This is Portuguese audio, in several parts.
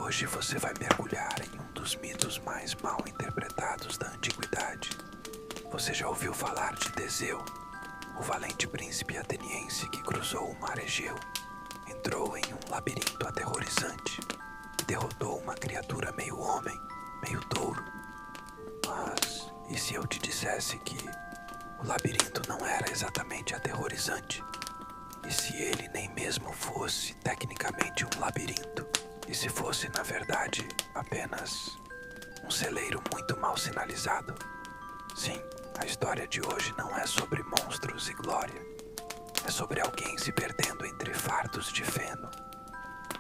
Hoje você vai mergulhar em um dos mitos mais mal interpretados da antiguidade. Você já ouviu falar de Teseu, o valente príncipe ateniense que cruzou o mar Egeu, entrou em um labirinto aterrorizante e derrotou uma criatura meio homem, meio touro. Mas e se eu te dissesse que o labirinto não era exatamente aterrorizante? E se ele nem mesmo fosse tecnicamente um labirinto? E se fosse, na verdade, apenas um celeiro muito mal sinalizado? Sim, a história de hoje não é sobre monstros e glória. É sobre alguém se perdendo entre fardos de feno.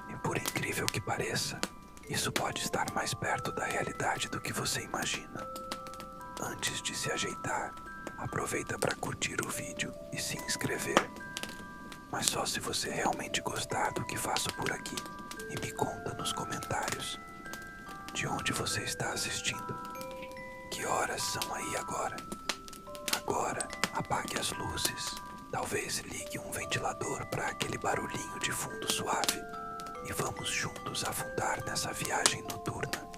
E por incrível que pareça, isso pode estar mais perto da realidade do que você imagina. Antes de se ajeitar, aproveita para curtir o vídeo e se inscrever. Mas só se você realmente gostar do que faço por aqui. E me conta nos comentários de onde você está assistindo. Que horas são aí agora? Agora, apague as luzes. Talvez ligue um ventilador para aquele barulhinho de fundo suave. E vamos juntos afundar nessa viagem noturna.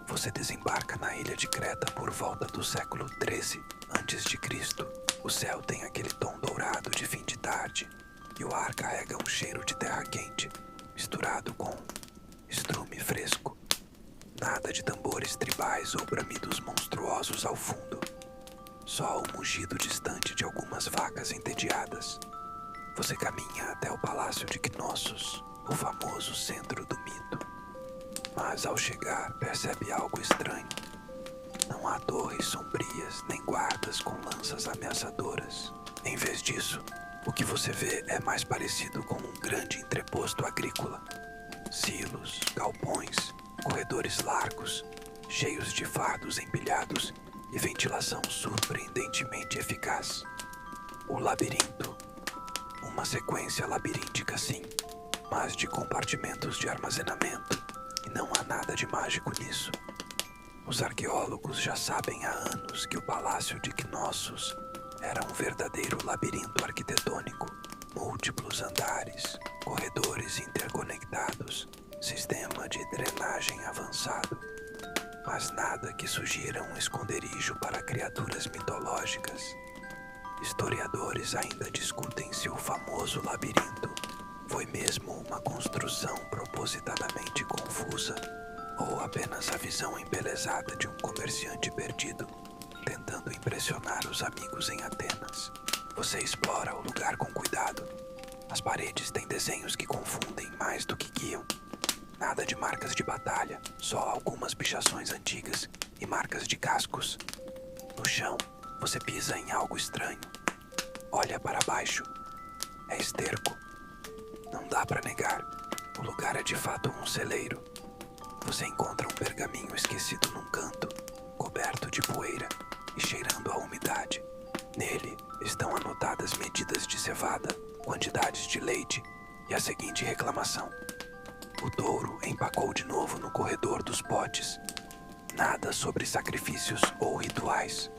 Você desembarca na ilha de Creta por volta do século 13 a.C. O céu tem aquele tom dourado de fim de tarde. E o ar carrega um cheiro de terra quente, misturado com estrume fresco. Nada de tambores tribais ou bramidos monstruosos ao fundo. Só o mugido distante de algumas vacas entediadas. Você caminha até o palácio de Knossos, o famoso centro do mito. Mas ao chegar, percebe algo estranho. Não há torres sombrias, nem guardas com lanças ameaçadoras. Em vez disso, o que você vê é mais parecido com um grande entreposto agrícola. Silos, galpões, corredores largos, cheios de fardos empilhados e ventilação surpreendentemente eficaz. O labirinto. Uma sequência labiríntica, sim, mas de compartimentos de armazenamento, e não há nada de mágico nisso. Os arqueólogos já sabem há anos que o Palácio de Knossos era um verdadeiro labirinto arquitetônico, múltiplos andares, corredores interconectados, sistema de drenagem avançado, mas nada que sugira um esconderijo para criaturas mitológicas. Historiadores ainda discutem se o famoso labirinto foi mesmo uma construção propositadamente confusa ou apenas a visão embelezada de um comerciante perdido, tentando impressionar os amigos em Atenas. Você explora o lugar com cuidado. As paredes têm desenhos que confundem mais do que guiam. Nada de marcas de batalha, só algumas pichações antigas e marcas de cascos. No chão, você pisa em algo estranho. Olha para baixo. É esterco. Não dá para negar. O lugar é de fato um celeiro. Você encontra um pergaminho esquecido num canto, coberto de poeira e cheirando a umidade. Nele estão anotadas medidas de cevada, quantidades de leite e a seguinte reclamação. O touro empacou de novo no corredor dos potes. Nada sobre sacrifícios ou rituais.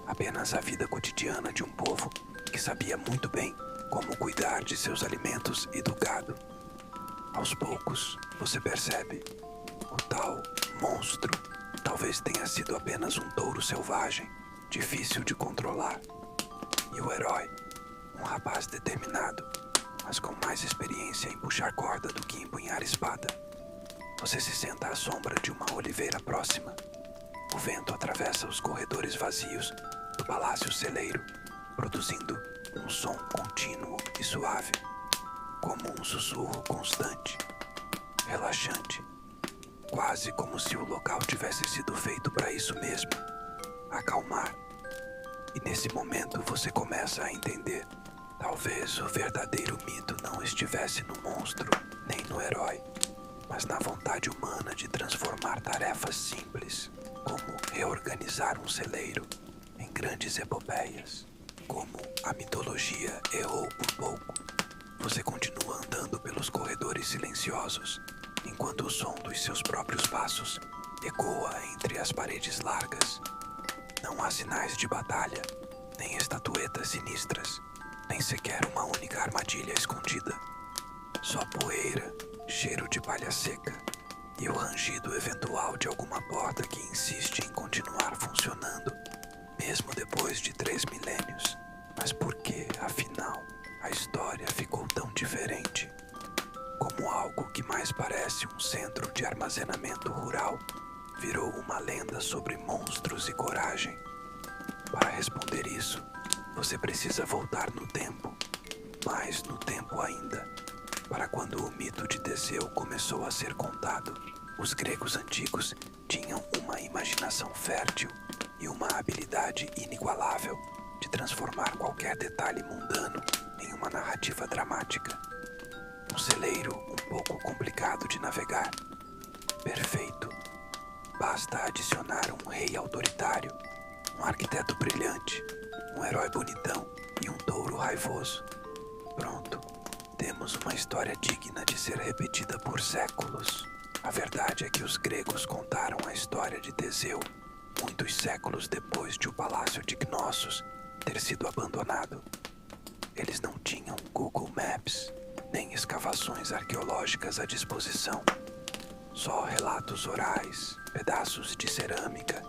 Apenas a vida cotidiana de um povo que sabia muito bem como cuidar de seus alimentos e do gado. Aos poucos, você percebe. O tal monstro talvez tenha sido apenas um touro selvagem, difícil de controlar. E o herói, um rapaz determinado, mas com mais experiência em puxar corda do que empunhar espada. Você se senta à sombra de uma oliveira próxima. O vento atravessa os corredores vazios do palácio celeiro, produzindo um som contínuo e suave, como um sussurro constante, relaxante, quase como se o local tivesse sido feito para isso mesmo, acalmar. E nesse momento você começa a entender. Talvez o verdadeiro mito não estivesse no monstro, nem no herói, mas na vontade humana de transformar tarefas simples, como reorganizar um celeiro, em grandes epopeias. Como a mitologia errou por pouco, você continua andando pelos corredores silenciosos, enquanto o som dos seus próprios passos ecoa entre as paredes largas. Não há sinais de batalha, nem estatuetas sinistras, nem sequer uma única armadilha escondida. Só poeira, cheiro de palha seca e o rangido eventual de alguma porta que insiste em continuar funcionando, mesmo depois de 3 milênios. Mas por que, afinal, a história ficou tão diferente? Como algo que mais parece um centro de armazenamento rural virou uma lenda sobre monstros e coragem? Para responder isso, você precisa voltar no tempo, mais no tempo ainda, para quando o mito de Teseu começou a ser contado. Os gregos antigos tinham uma imaginação fértil e uma habilidade inigualável de transformar qualquer detalhe mundano em uma narrativa dramática. Um celeiro um pouco complicado de navegar. Perfeito. Basta adicionar um rei autoritário, um arquiteto brilhante, um herói bonitão e um touro raivoso. Pronto. Temos uma história digna de ser repetida por séculos. A verdade é que os gregos contaram a história de Teseu muitos séculos depois de o palácio de Cnossos ter sido abandonado. Eles não tinham Google Maps, nem escavações arqueológicas à disposição. Só relatos orais, pedaços de cerâmica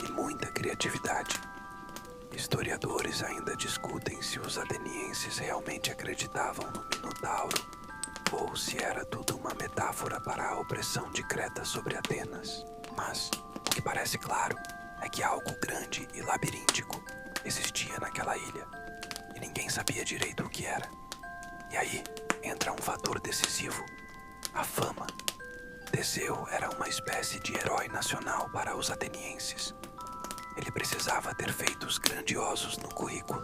e muita criatividade. Historiadores ainda discutem se os atenienses realmente acreditavam no Minotauro ou se era tudo uma metáfora para a opressão de Creta sobre Atenas. Mas o que parece claro é que algo grande e labiríntico existia naquela ilha e ninguém sabia direito o que era. E aí entra um fator decisivo: a fama. Teseu era uma espécie de herói nacional para os atenienses. Ele precisava ter feitos grandiosos no currículo.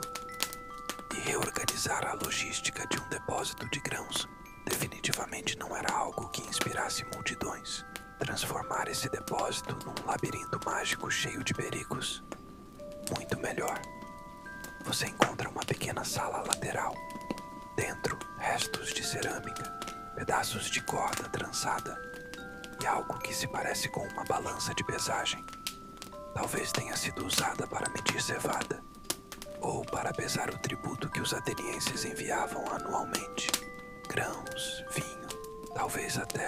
E reorganizar a logística de um depósito de grãos definitivamente não era algo que inspirasse multidões. Transformar esse depósito num labirinto mágico cheio de perigos. Muito melhor. Você encontra uma pequena sala lateral. Dentro, restos de cerâmica, pedaços de corda trançada e algo que se parece com uma balança de pesagem. Talvez tenha sido usada para medir cevada, ou para pesar o tributo que os atenienses enviavam anualmente. Grãos, vinho, talvez até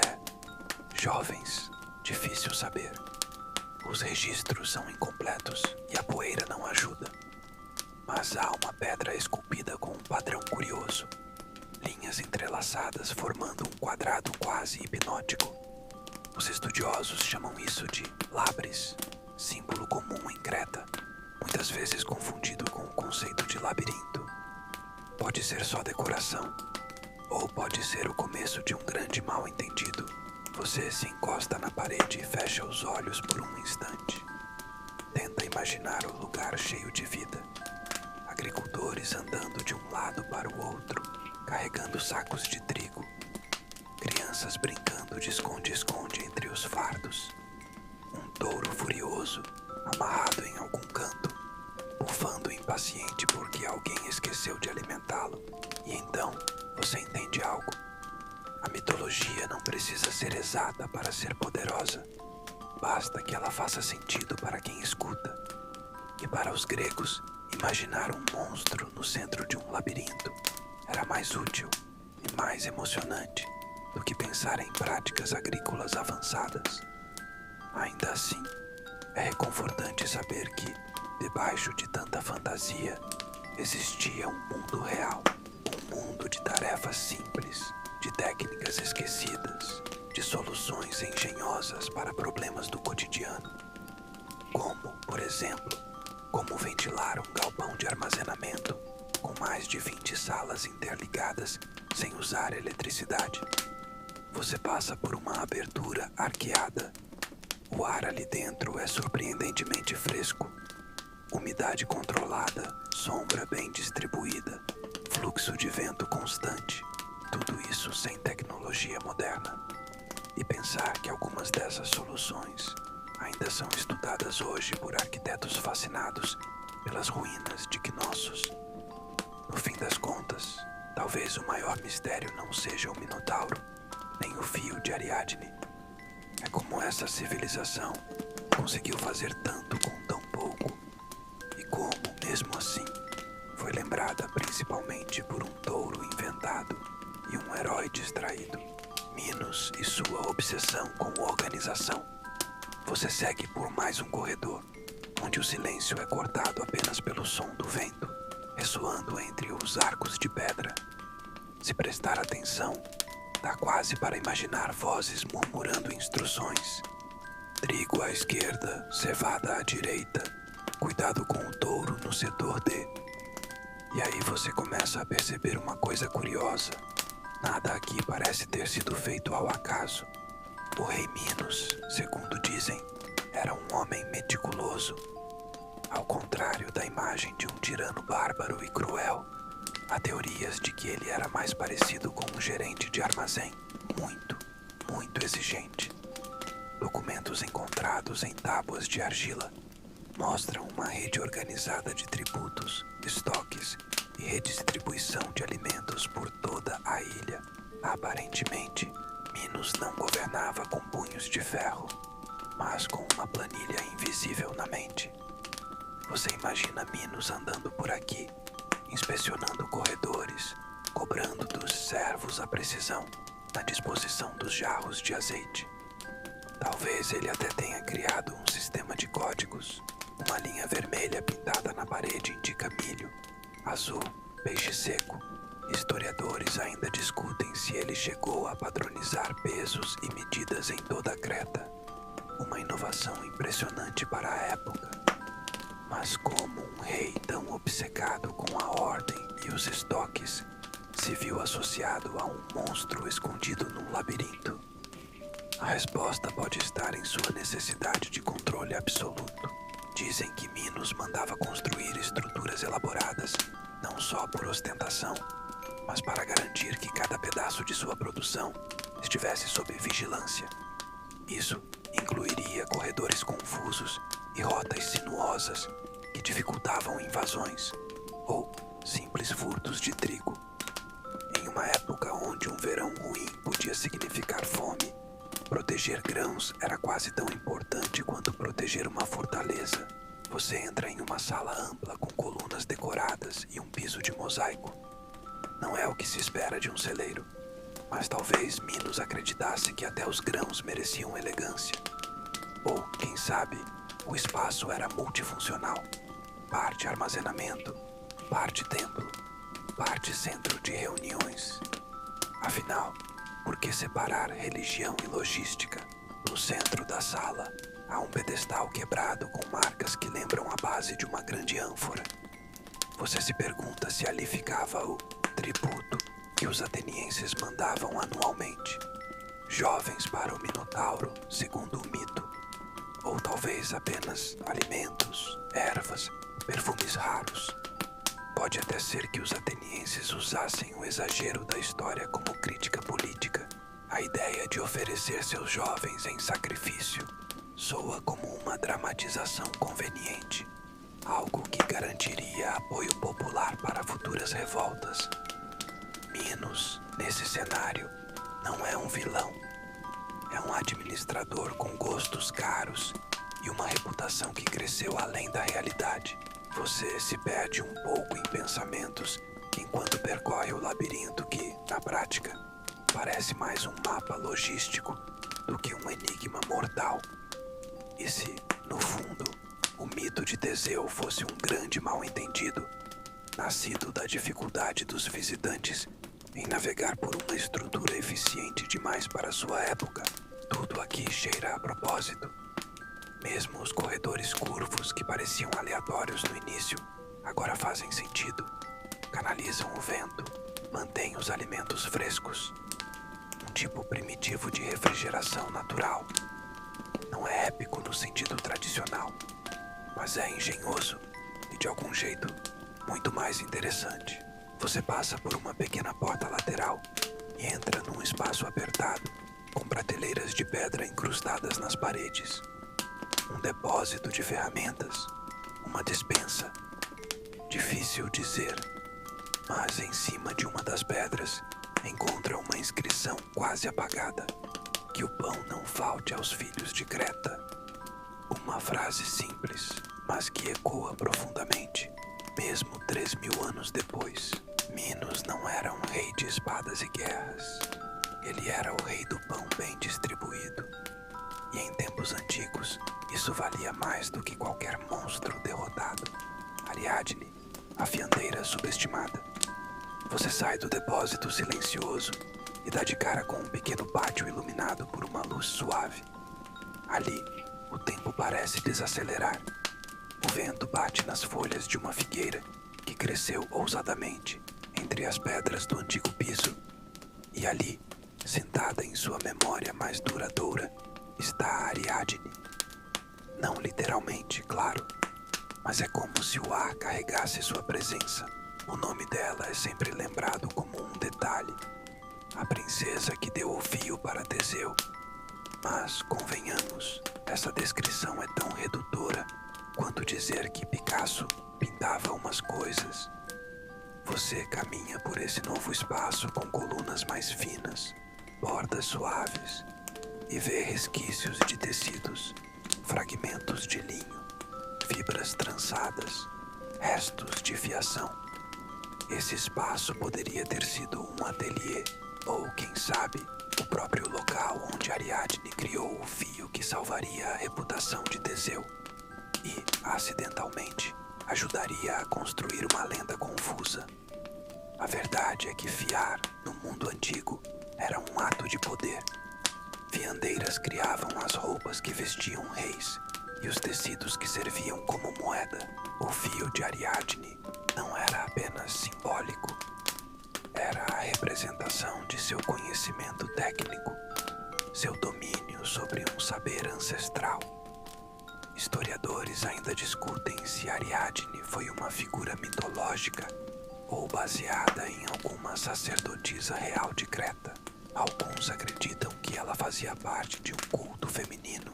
jovens, difícil saber. Os registros são incompletos e a poeira não ajuda. Mas há uma pedra esculpida com um padrão curioso. Linhas entrelaçadas formando um quadrado quase hipnótico. Os estudiosos chamam isso de labres, símbolo comum em Creta, muitas vezes confundido com o conceito de labirinto. Pode ser só decoração, ou pode ser o começo de um grande mal-entendido. Você se encosta na parede e fecha os olhos por um instante. Tenta imaginar o lugar cheio de vida. Agricultores andando de um lado para o outro, carregando sacos de trigo. Crianças brincando de esconde-esconde entre os fardos. Um touro furioso, amarrado em algum canto, bufando impaciente porque alguém esqueceu de alimentá-lo. E então, você entende algo. A mitologia não precisa ser exata para ser poderosa. Basta que ela faça sentido para quem escuta. E para os gregos, imaginar um monstro no centro de um labirinto era mais útil e mais emocionante do que pensar em práticas agrícolas avançadas. Ainda assim, é reconfortante saber que, debaixo de tanta fantasia, existia um mundo real, um mundo de tarefas simples, de técnicas esquecidas, de soluções engenhosas para problemas do cotidiano. Como, por exemplo, como ventilar um galpão de armazenamento com mais de 20 salas interligadas sem usar eletricidade. Você passa por uma abertura arqueada. O ar ali dentro é surpreendentemente fresco. Umidade controlada, sombra bem distribuída, fluxo de vento constante. Tudo isso sem tecnologia moderna. E pensar que algumas dessas soluções ainda são estudadas hoje por arquitetos fascinados pelas ruínas de Cnossos. No fim das contas, talvez o maior mistério não seja o Minotauro, nem o fio de Ariadne. É como essa civilização conseguiu fazer tanto com tão pouco, e como, mesmo assim, foi lembrada principalmente por um touro inventado e um herói distraído. Minos e sua obsessão com organização. Você segue por mais um corredor, onde o silêncio é cortado apenas pelo som do vento, ressoando entre os arcos de pedra. Se prestar atenção, dá quase para imaginar vozes murmurando instruções. Trigo à esquerda, cevada à direita. Cuidado com o touro no setor D. E aí você começa a perceber uma coisa curiosa. Nada aqui parece ter sido feito ao acaso. O rei Minos, segundo dizem, era um homem meticuloso. Ao contrário da imagem de um tirano bárbaro e cruel, há teorias de que ele era mais parecido com um gerente de armazém, muito exigente. Documentos encontrados em tábuas de argila mostram uma rede organizada de tributos, estoques e redistribuição de alimentos por toda a ilha. Aparentemente, Minos não governava com punhos de ferro, mas com uma planilha invisível na mente. Você imagina Minos andando por aqui, inspecionando corredores, cobrando dos servos a precisão na disposição dos jarros de azeite. Talvez ele até tenha criado um sistema de códigos. Uma linha vermelha pintada na parede indica milho, azul, peixe seco. Historiadores ainda discutem se ele chegou a padronizar pesos e medidas em toda a Creta. Uma inovação impressionante para a época. Mas como um rei tão obcecado com a ordem e os estoques se viu associado a um monstro escondido num labirinto? A resposta pode estar em sua necessidade de controle absoluto. Dizem que Minos mandava construir estruturas elaboradas, não só por ostentação, mas para garantir que cada pedaço de sua produção estivesse sob vigilância. Isso incluiria corredores confusos e rotas sinuosas que dificultavam invasões ou simples furtos de trigo. Em uma época onde um verão ruim podia significar fome, proteger grãos era quase tão importante quanto proteger uma fortaleza. Você entra em uma sala ampla com colunas decoradas e um piso de mosaico. Não é o que se espera de um celeiro, mas talvez Minos acreditasse que até os grãos mereciam elegância. Ou, quem sabe, o espaço era multifuncional. Parte armazenamento, parte templo, parte centro de reuniões. Afinal, por que separar religião e logística? No centro da sala, há um pedestal quebrado com marcas que lembram a base de uma grande ânfora. Você se pergunta se ali ficava o tributo que os atenienses mandavam anualmente. Jovens para o Minotauro, segundo o mito. Ou talvez apenas alimentos, ervas, perfumes raros. Pode até ser que os atenienses usassem o exagero da história como crítica política. A ideia de oferecer seus jovens em sacrifício soa como uma dramatização conveniente, algo que garantiria apoio popular para futuras revoltas. Minos, nesse cenário, não é um vilão. É um administrador com gostos caros e uma reputação que cresceu além da realidade. Você se perde um pouco em pensamentos enquanto percorre o labirinto que, na prática, parece mais um mapa logístico do que um enigma mortal. E se, no fundo, o mito de Teseu fosse um grande mal-entendido, nascido da dificuldade dos visitantes em navegar por uma estrutura eficiente demais para sua época? Tudo aqui cheira a propósito. Mesmo os corredores curvos que pareciam aleatórios no início, agora fazem sentido. Canalizam o vento, mantêm os alimentos frescos. Um tipo primitivo de refrigeração natural. Não é épico no sentido tradicional, mas é engenhoso e, de algum jeito, muito mais interessante. Você passa por uma pequena porta lateral e entra num espaço apertado, com prateleiras de pedra incrustadas nas paredes. Um depósito de ferramentas, uma despensa. Difícil dizer, mas em cima de uma das pedras encontra uma inscrição quase apagada: que o pão não falte aos filhos de Creta. Uma frase simples, mas que ecoa profundamente, mesmo 3.000 anos depois. Minos não era um rei de espadas e guerras. Ele era o rei do pão bem distribuído. E em tempos antigos, isso valia mais do que qualquer monstro derrotado. Ariadne, a fiandeira subestimada. Você sai do depósito silencioso e dá de cara com um pequeno pátio iluminado por uma luz suave. Ali, o tempo parece desacelerar. O vento bate nas folhas de uma figueira que cresceu ousadamente entre as pedras do antigo piso. E ali, sentada em sua memória mais duradoura, está a Ariadne. Não literalmente, claro, mas é como se o ar carregasse sua presença. O nome dela é sempre lembrado como um detalhe. A princesa que deu o fio para Teseu. Mas, convenhamos, essa descrição é tão redutora quanto dizer que Picasso pintava umas coisas. Você caminha por esse novo espaço com colunas mais finas, bordas suaves, e vê resquícios de tecidos, fragmentos de linho, fibras trançadas, restos de fiação. Esse espaço poderia ter sido um ateliê, ou, quem sabe, o próprio local onde Ariadne criou o fio que salvaria a reputação de Teseu e, acidentalmente, ajudaria a construir uma lenda confusa. A verdade é que fiar, no mundo antigo, era um ato de poder. Fiandeiras criavam as roupas que vestiam reis e os tecidos que serviam como moeda. O fio de Ariadne não era apenas simbólico. Era a representação de seu conhecimento técnico, seu domínio sobre um saber ancestral. Historiadores ainda discutem se Ariadne foi uma figura mitológica ou baseada em alguma sacerdotisa real de Creta. Alguns acreditam que ela fazia parte de um culto feminino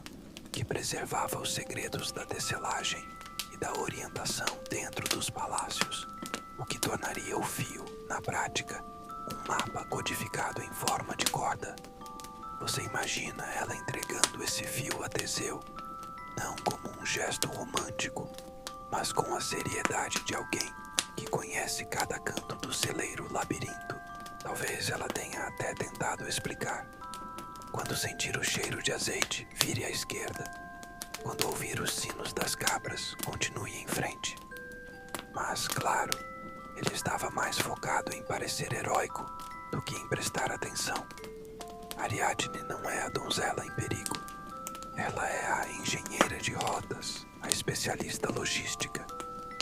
que preservava os segredos da tecelagem e da orientação dentro dos palácios, o que tornaria o fio, na prática, um mapa codificado em forma de corda. Você imagina ela entregando esse fio a Teseu, não como um gesto romântico, mas com a seriedade de alguém que conhece cada canto do celeiro labirinto. Talvez ela tenha até tentado explicar. Quando sentir o cheiro de azeite, vire à esquerda. Quando ouvir os sinos das cabras, continue em frente. Mas, claro, ele estava mais focado em parecer heróico do que em prestar atenção. Ariadne não é a donzela em perigo. Ela é a engenheira de rotas, a especialista logística,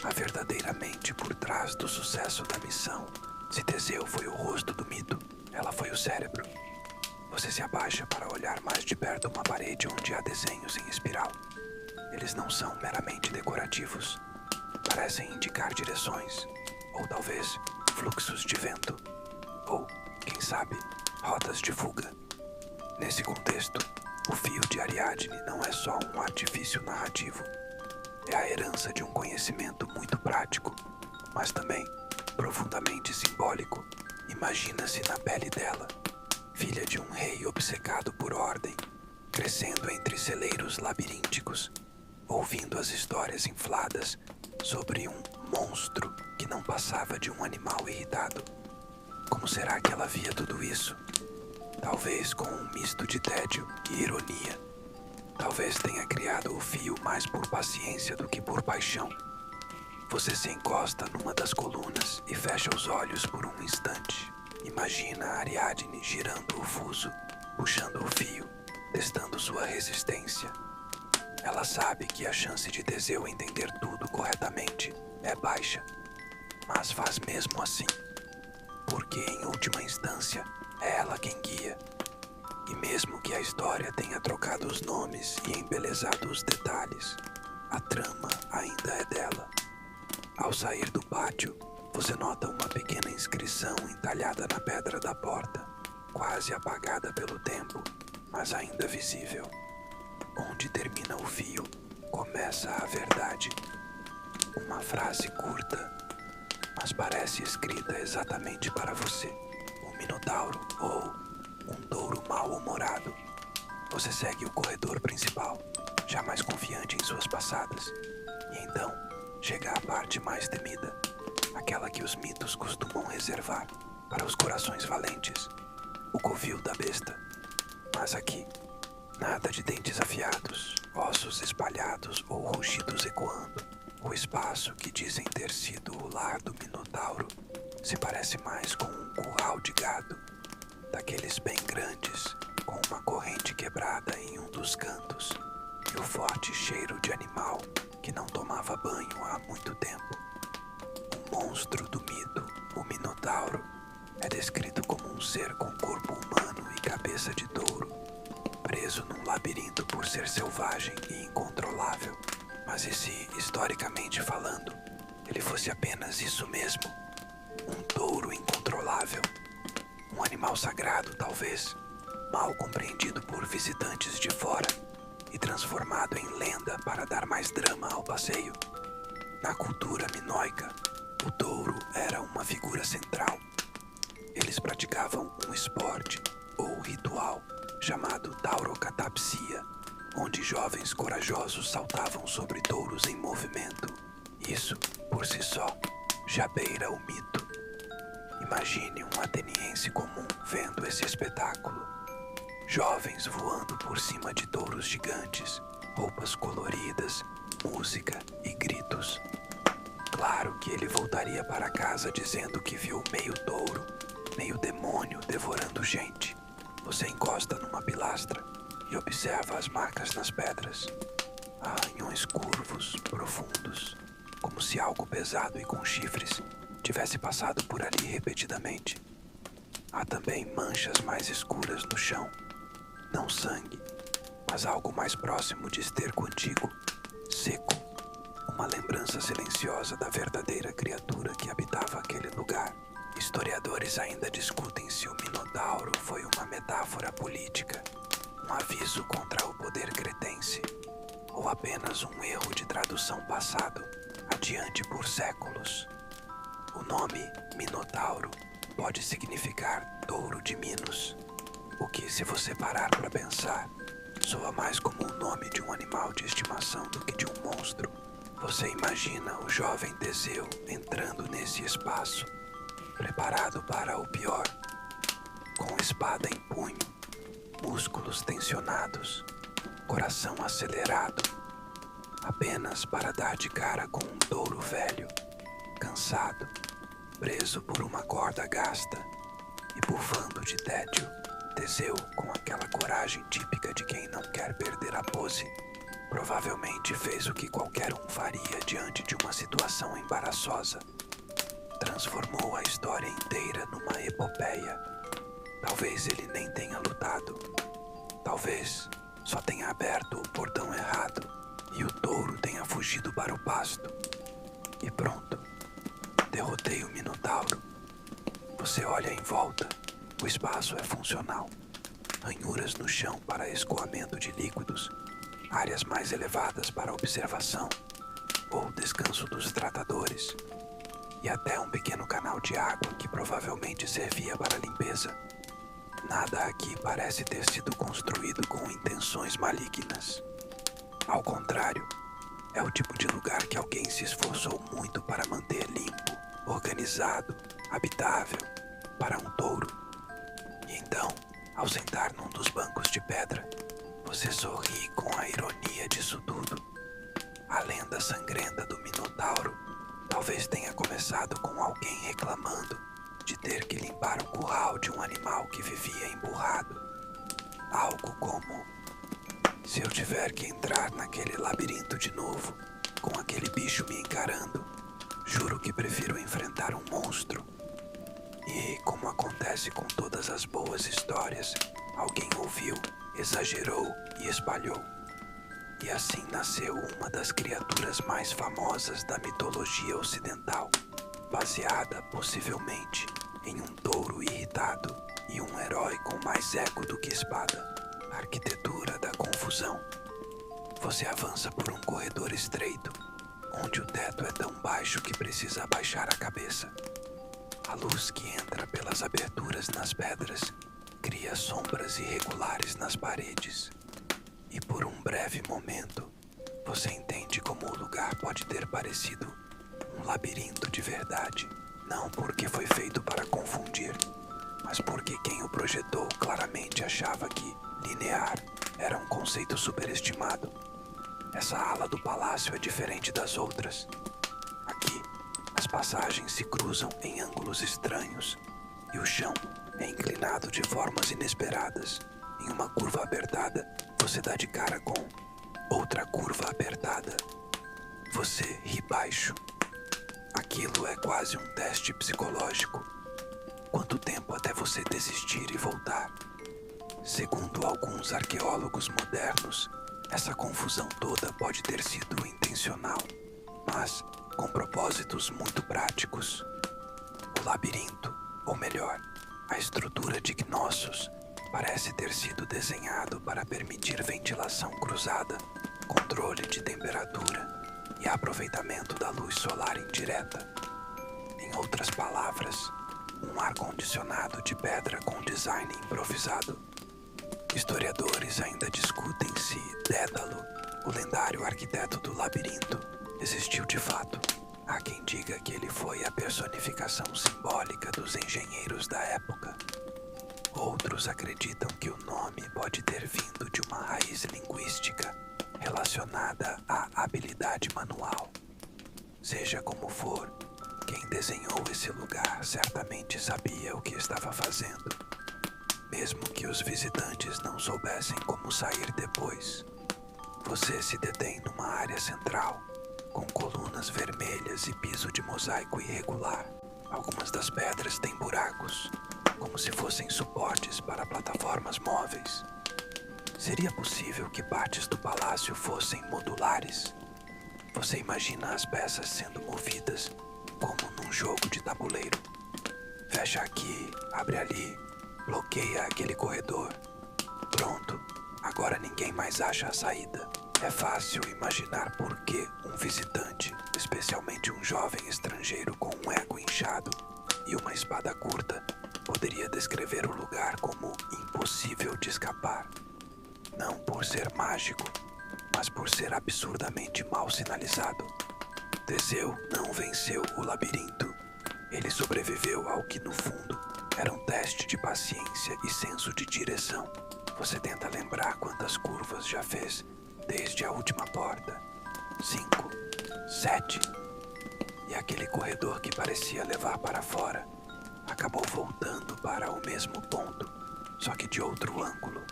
a verdadeiramente por trás do sucesso da missão. Se Teseu foi o rosto do mito, ela foi o cérebro. Você se abaixa para olhar mais de perto uma parede onde há desenhos em espiral. Eles não são meramente decorativos. Parecem indicar direções, ou talvez fluxos de vento, ou, quem sabe, rotas de fuga. Nesse contexto, o fio de Ariadne não é só um artifício narrativo. É a herança de um conhecimento muito prático, mas também profundamente simbólico. Imagina-se na pele dela, filha de um rei obcecado por ordem, crescendo entre celeiros labirínticos, ouvindo as histórias infladas sobre um monstro que não passava de um animal irritado. Como será que ela via tudo isso? Talvez com um misto de tédio e ironia. Talvez tenha criado o fio mais por paciência do que por paixão. Você se encosta numa das colunas e fecha os olhos por um instante. Imagina a Ariadne girando o fuso, puxando o fio, testando sua resistência. Ela sabe que a chance de Teseu entender tudo corretamente é baixa, mas faz mesmo assim, porque em última instância é ela quem guia. E mesmo que a história tenha trocado os nomes e embelezado os detalhes, a trama ainda é dela. Ao sair do pátio, você nota uma pequena inscrição entalhada na pedra da porta, quase apagada pelo tempo, mas ainda visível. Onde termina o fio, começa a verdade. Uma frase curta, mas parece escrita exatamente para você. Um minotauro ou um touro mal-humorado. Você segue o corredor principal, já mais confiante em suas passadas. E então, chega a parte mais temida, aquela que os mitos costumam reservar para os corações valentes. o covil da besta. Mas aqui, nada de dentes afiados, ossos espalhados ou rugidos ecoando. O espaço que dizem ter sido o lar do Minotauro se parece mais com um curral de gado, daqueles bem grandes, com uma corrente quebrada em um dos cantos e o forte cheiro de animal que não tomava banho há muito tempo. O monstro do mito, o Minotauro, é descrito como um ser com corpo humano e cabeça de touro, preso num labirinto por ser selvagem e incontrolável. Mas e se, historicamente falando, ele fosse apenas isso mesmo? Um touro incontrolável? Um animal sagrado, talvez, mal compreendido por visitantes de fora e transformado em lenda para dar mais drama ao passeio? Na cultura minoica, o touro era uma figura central. Eles praticavam um esporte ou ritual chamado taurocatapsia, onde jovens corajosos saltavam sobre touros em movimento. Isso, por si só, já beira o mito. Imagine um ateniense comum vendo esse espetáculo. Jovens voando por cima de touros gigantes, roupas coloridas, música e gritos. Claro que ele voltaria para casa dizendo que viu meio touro, meio demônio devorando gente. Você encosta numa pilastra e observa as marcas nas pedras. Arranhões curvos, profundos, como se algo pesado e com chifres tivesse passado por ali repetidamente. Há também manchas mais escuras no chão. Não sangue, mas algo mais próximo de esterco antigo, seco. Uma lembrança silenciosa da verdadeira criatura que habitava aquele lugar. Historiadores ainda discutem se o Minotauro foi uma metáfora política, um aviso contra o poder cretense, ou apenas um erro de tradução passado, adiante por séculos. O nome Minotauro pode significar touro de Minos, o que, se você parar para pensar, soa mais como o nome de um animal de estimação do que de um monstro. Você imagina o jovem Teseu entrando nesse espaço, preparado para o pior, com espada em punho, músculos tensionados, coração acelerado, apenas para dar de cara com um touro velho, cansado, preso por uma corda gasta e bufando de tédio. Teseu, com aquela coragem típica de quem não quer perder a pose, provavelmente fez o que qualquer um faria diante de uma situação embaraçosa. Transformou a história inteira numa epopeia. Talvez ele nem tenha lutado. Talvez só tenha aberto o portão errado e o touro tenha fugido para o pasto. E pronto. Derrotei o Minotauro. Você olha em volta. O espaço é funcional. Ranhuras no chão para escoamento de líquidos. Áreas mais elevadas para observação ou descanso dos tratadores. E até um pequeno canal de água que provavelmente servia para limpeza. Nada aqui parece ter sido construído com intenções malignas. Ao contrário, é o tipo de lugar que alguém se esforçou muito para manter limpo, organizado, habitável, para um touro. E então, ao sentar num dos bancos de pedra, você sorri com a ironia disso tudo. A lenda sangrenta do Minotauro talvez tenha começado com alguém reclamando de ter que limpar o curral de um animal que vivia emburrado. Algo como: se eu tiver que entrar naquele labirinto de novo, com aquele bicho me encarando, juro que prefiro enfrentar um monstro. E, como acontece com todas as boas histórias, alguém ouviu, exagerou e espalhou. E assim nasceu uma das criaturas mais famosas da mitologia ocidental, baseada possivelmente em um touro irritado e um herói com mais ego do que espada. Arquitetura da confusão. Você avança por um corredor estreito, onde o teto é tão baixo que precisa abaixar a cabeça. A luz que entra pelas aberturas nas pedras cria sombras irregulares nas paredes. E por um breve momento, você entende como o lugar pode ter parecido um labirinto de verdade. Não porque foi feito para confundir, mas porque quem o projetou claramente achava que linear era um conceito superestimado. Essa ala do palácio é diferente das outras. Aqui, as passagens se cruzam em ângulos estranhos e o chão é inclinado de formas inesperadas. Em uma curva apertada, você dá de cara com outra curva apertada. Você ri baixo. Aquilo é quase um teste psicológico. Quanto tempo até você desistir e voltar? Segundo alguns arqueólogos modernos, essa confusão toda pode ter sido intencional, mas com propósitos muito práticos. O labirinto, ou melhor, a estrutura de Knossos, parece ter sido desenhado para permitir ventilação cruzada, controle de temperatura e aproveitamento da luz solar indireta. Em outras palavras, um ar-condicionado de pedra com design improvisado. Historiadores ainda discutem se Dédalo, o lendário arquiteto do labirinto, existiu de fato. Há quem diga que ele foi a personificação simbólica dos engenheiros da época. Outros acreditam que o nome pode ter vindo de uma raiz linguística relacionada à habilidade manual. Seja como for, quem desenhou esse lugar certamente sabia o que estava fazendo, mesmo que os visitantes não soubessem como sair depois. Você se detém numa área central, com colunas vermelhas e piso de mosaico irregular. Algumas das pedras têm buracos, como se fossem suportes para plataformas móveis. Seria possível que partes do palácio fossem modulares? Você imagina as peças sendo movidas como num jogo de tabuleiro. Fecha aqui, abre ali, bloqueia aquele corredor. Pronto, agora ninguém mais acha a saída. É fácil imaginar por que um visitante, especialmente um jovem estrangeiro com um ego inchado e uma espada curta, poderia descrever o lugar como impossível de escapar. Não por ser mágico, mas por ser absurdamente mal sinalizado. Teseu não venceu o labirinto. Ele sobreviveu ao que, no fundo, era um teste de paciência e senso de direção. Você tenta lembrar quantas curvas já fez desde a última porta. 5, 7. E aquele corredor que parecia levar para fora acabou voltando para o mesmo ponto, só que de outro ângulo.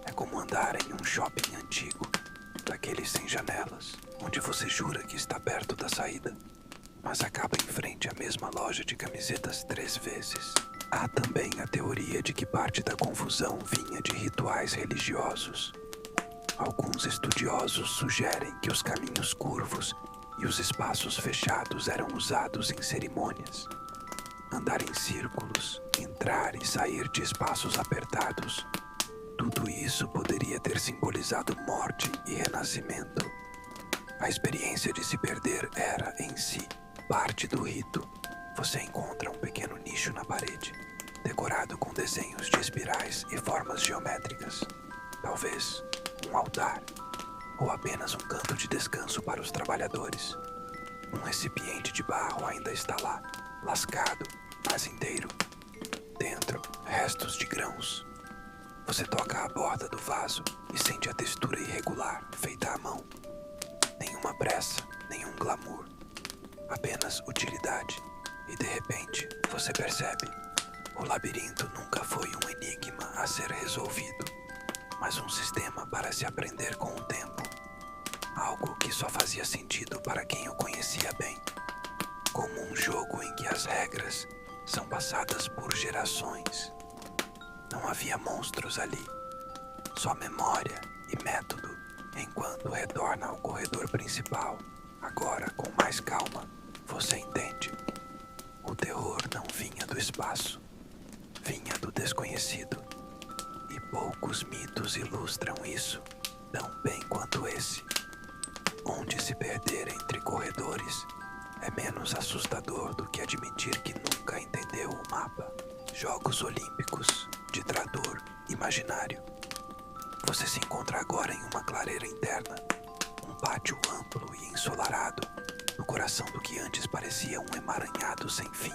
É como andar em um shopping antigo, daqueles sem janelas, onde você jura que está perto da saída, mas acaba em frente à mesma loja de camisetas 3 vezes. Há também a teoria de que parte da confusão vinha de rituais religiosos. Alguns estudiosos sugerem que os caminhos curvos e os espaços fechados eram usados em cerimônias. Andar em círculos, entrar e sair de espaços apertados. Tudo isso poderia ter simbolizado morte e renascimento. A experiência de se perder era, em si, parte do rito. Você encontra um pequeno nicho na parede, decorado com desenhos de espirais e formas geométricas. Talvez um altar, ou apenas um canto de descanso para os trabalhadores. Um recipiente de barro ainda está lá, lascado, mas inteiro. Dentro, restos de grãos. Você toca a borda do vaso e sente a textura irregular, feita à mão. Nenhuma pressa, nenhum glamour. Apenas utilidade. E de repente, você percebe. O labirinto nunca foi um enigma a ser resolvido, mas um sistema para se aprender com o tempo. Algo que só fazia sentido para quem o conhecia bem. Como um jogo em que as regras são passadas por gerações. Não havia monstros ali, só memória e método, enquanto retorna ao corredor principal. Agora, com mais calma, você entende. O terror não vinha do espaço, vinha do desconhecido. E poucos mitos ilustram isso tão bem quanto esse. Onde se perder entre corredores é menos assustador do que admitir que nunca entendeu o mapa. Jogos Olímpicos de trator imaginário. Você se encontra agora em uma clareira interna, um pátio amplo e ensolarado, no coração do que antes parecia um emaranhado sem fim.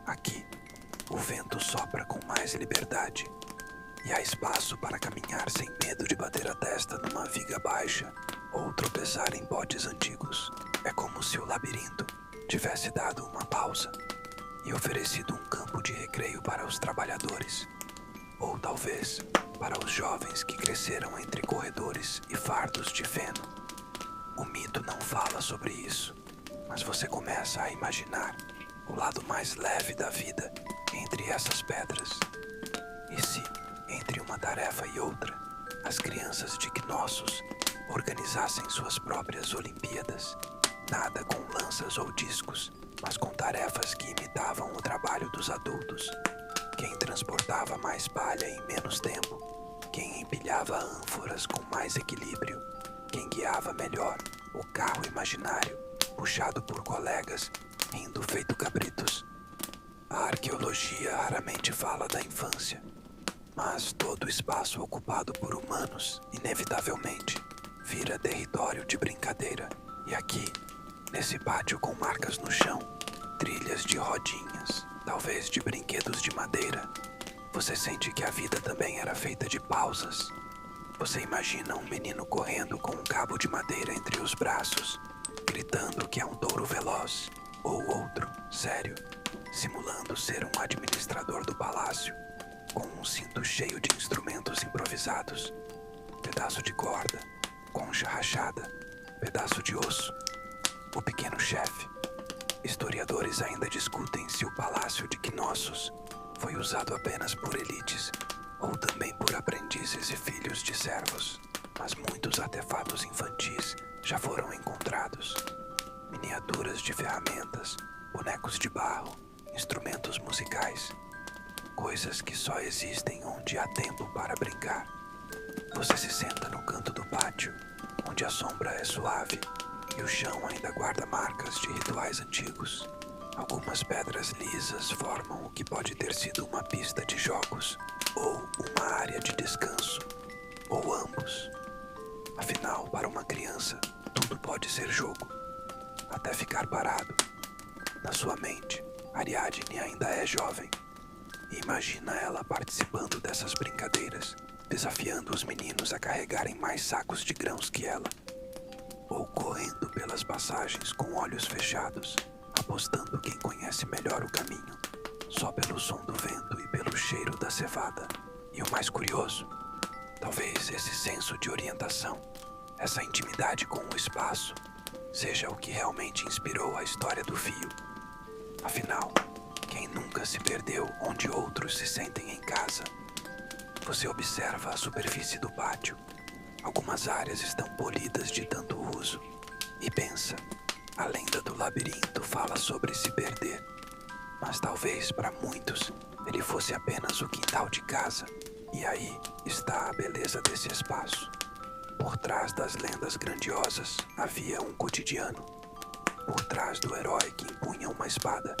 Aqui, O vento sopra com mais liberdade e há espaço para caminhar sem medo de bater a testa numa viga baixa ou tropeçar em potes antigos. É como se o labirinto tivesse dado uma pausa e oferecido um campo de recreio para os trabalhadores, ou talvez para os jovens que cresceram entre corredores e fardos de feno. O mito não fala sobre isso, mas você começa a imaginar o lado mais leve da vida entre essas pedras. E se, entre uma tarefa e outra, as crianças de Knossos organizassem suas próprias Olimpíadas, nada com lanças ou discos, mas com tarefas que imitavam o trabalho dos adultos? Quem transportava mais palha em menos tempo? Quem empilhava ânforas com mais equilíbrio? Quem guiava melhor o carro imaginário, puxado por colegas, rindo feito cabritos? A arqueologia raramente fala da infância, mas todo o espaço ocupado por humanos, inevitavelmente, vira território de brincadeira. E aqui, nesse pátio com marcas no chão, trilhas de rodinhas, talvez de brinquedos de madeira, você sente que a vida também era feita de pausas. Você imagina um menino correndo com um cabo de madeira entre os braços, gritando que é um touro veloz, ou outro, sério, simulando ser um administrador do palácio, com um cinto cheio de instrumentos improvisados, pedaço de corda, concha rachada, pedaço de osso. O pequeno chefe. Historiadores ainda discutem se o palácio de Knossos foi usado apenas por elites ou também por aprendizes e filhos de servos, mas muitos artefatos infantis já foram encontrados. Miniaturas de ferramentas, bonecos de barro, instrumentos musicais, coisas que só existem onde há tempo para brincar. Você se senta no canto do pátio, onde a sombra é suave e o chão ainda guarda marcas de rituais antigos. Algumas pedras lisas formam o que pode ter sido uma pista de jogos, ou uma área de descanso, ou ambos. Afinal, para uma criança, tudo pode ser jogo, até ficar parado. Na sua mente, Ariadne ainda é jovem, e imagina ela participando dessas brincadeiras, desafiando os meninos a carregarem mais sacos de grãos que ela, ou correndo pelas passagens com olhos fechados, apostando quem conhece melhor o caminho, só pelo som do vento e pelo cheiro da cevada. E o mais curioso, talvez esse senso de orientação, essa intimidade com o espaço, seja o que realmente inspirou a história do fio. Afinal, quem nunca se perdeu onde outros se sentem em casa? Você observa a superfície do pátio. Algumas áreas estão polidas de tanto uso. E pensa, a lenda do labirinto fala sobre se perder. Mas talvez para muitos ele fosse apenas o quintal de casa. E aí está a beleza desse espaço. Por trás das lendas grandiosas havia um cotidiano. Por trás do herói que empunha uma espada,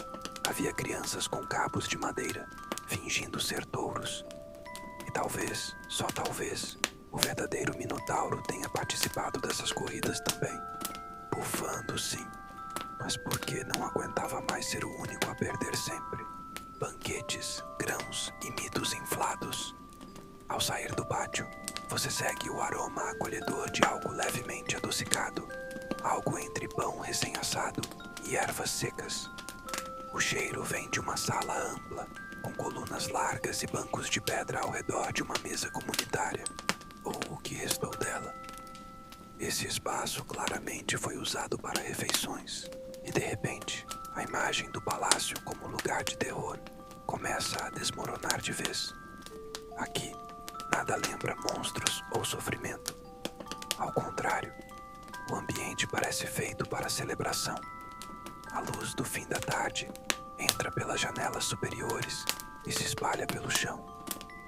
havia crianças com cabos de madeira, fingindo ser touros. E talvez, só talvez, o verdadeiro Minotauro tenha participado dessas corridas também. Bufando, sim, mas porque não aguentava mais ser o único a perder sempre. Banquetes, grãos e mitos inflados. Ao sair do pátio, você segue o aroma acolhedor de algo levemente adocicado, algo entre pão recém-assado e ervas secas. O cheiro vem de uma sala ampla, com colunas largas e bancos de pedra ao redor de uma mesa comunitária, ou o que restou dela. Esse espaço claramente foi usado para refeições, e de repente, a imagem do palácio como lugar de terror começa a desmoronar de vez. Aqui, nada lembra monstros ou sofrimento. Ao contrário, o ambiente parece feito para celebração. A luz do fim da tarde entra pelas janelas superiores e se espalha pelo chão,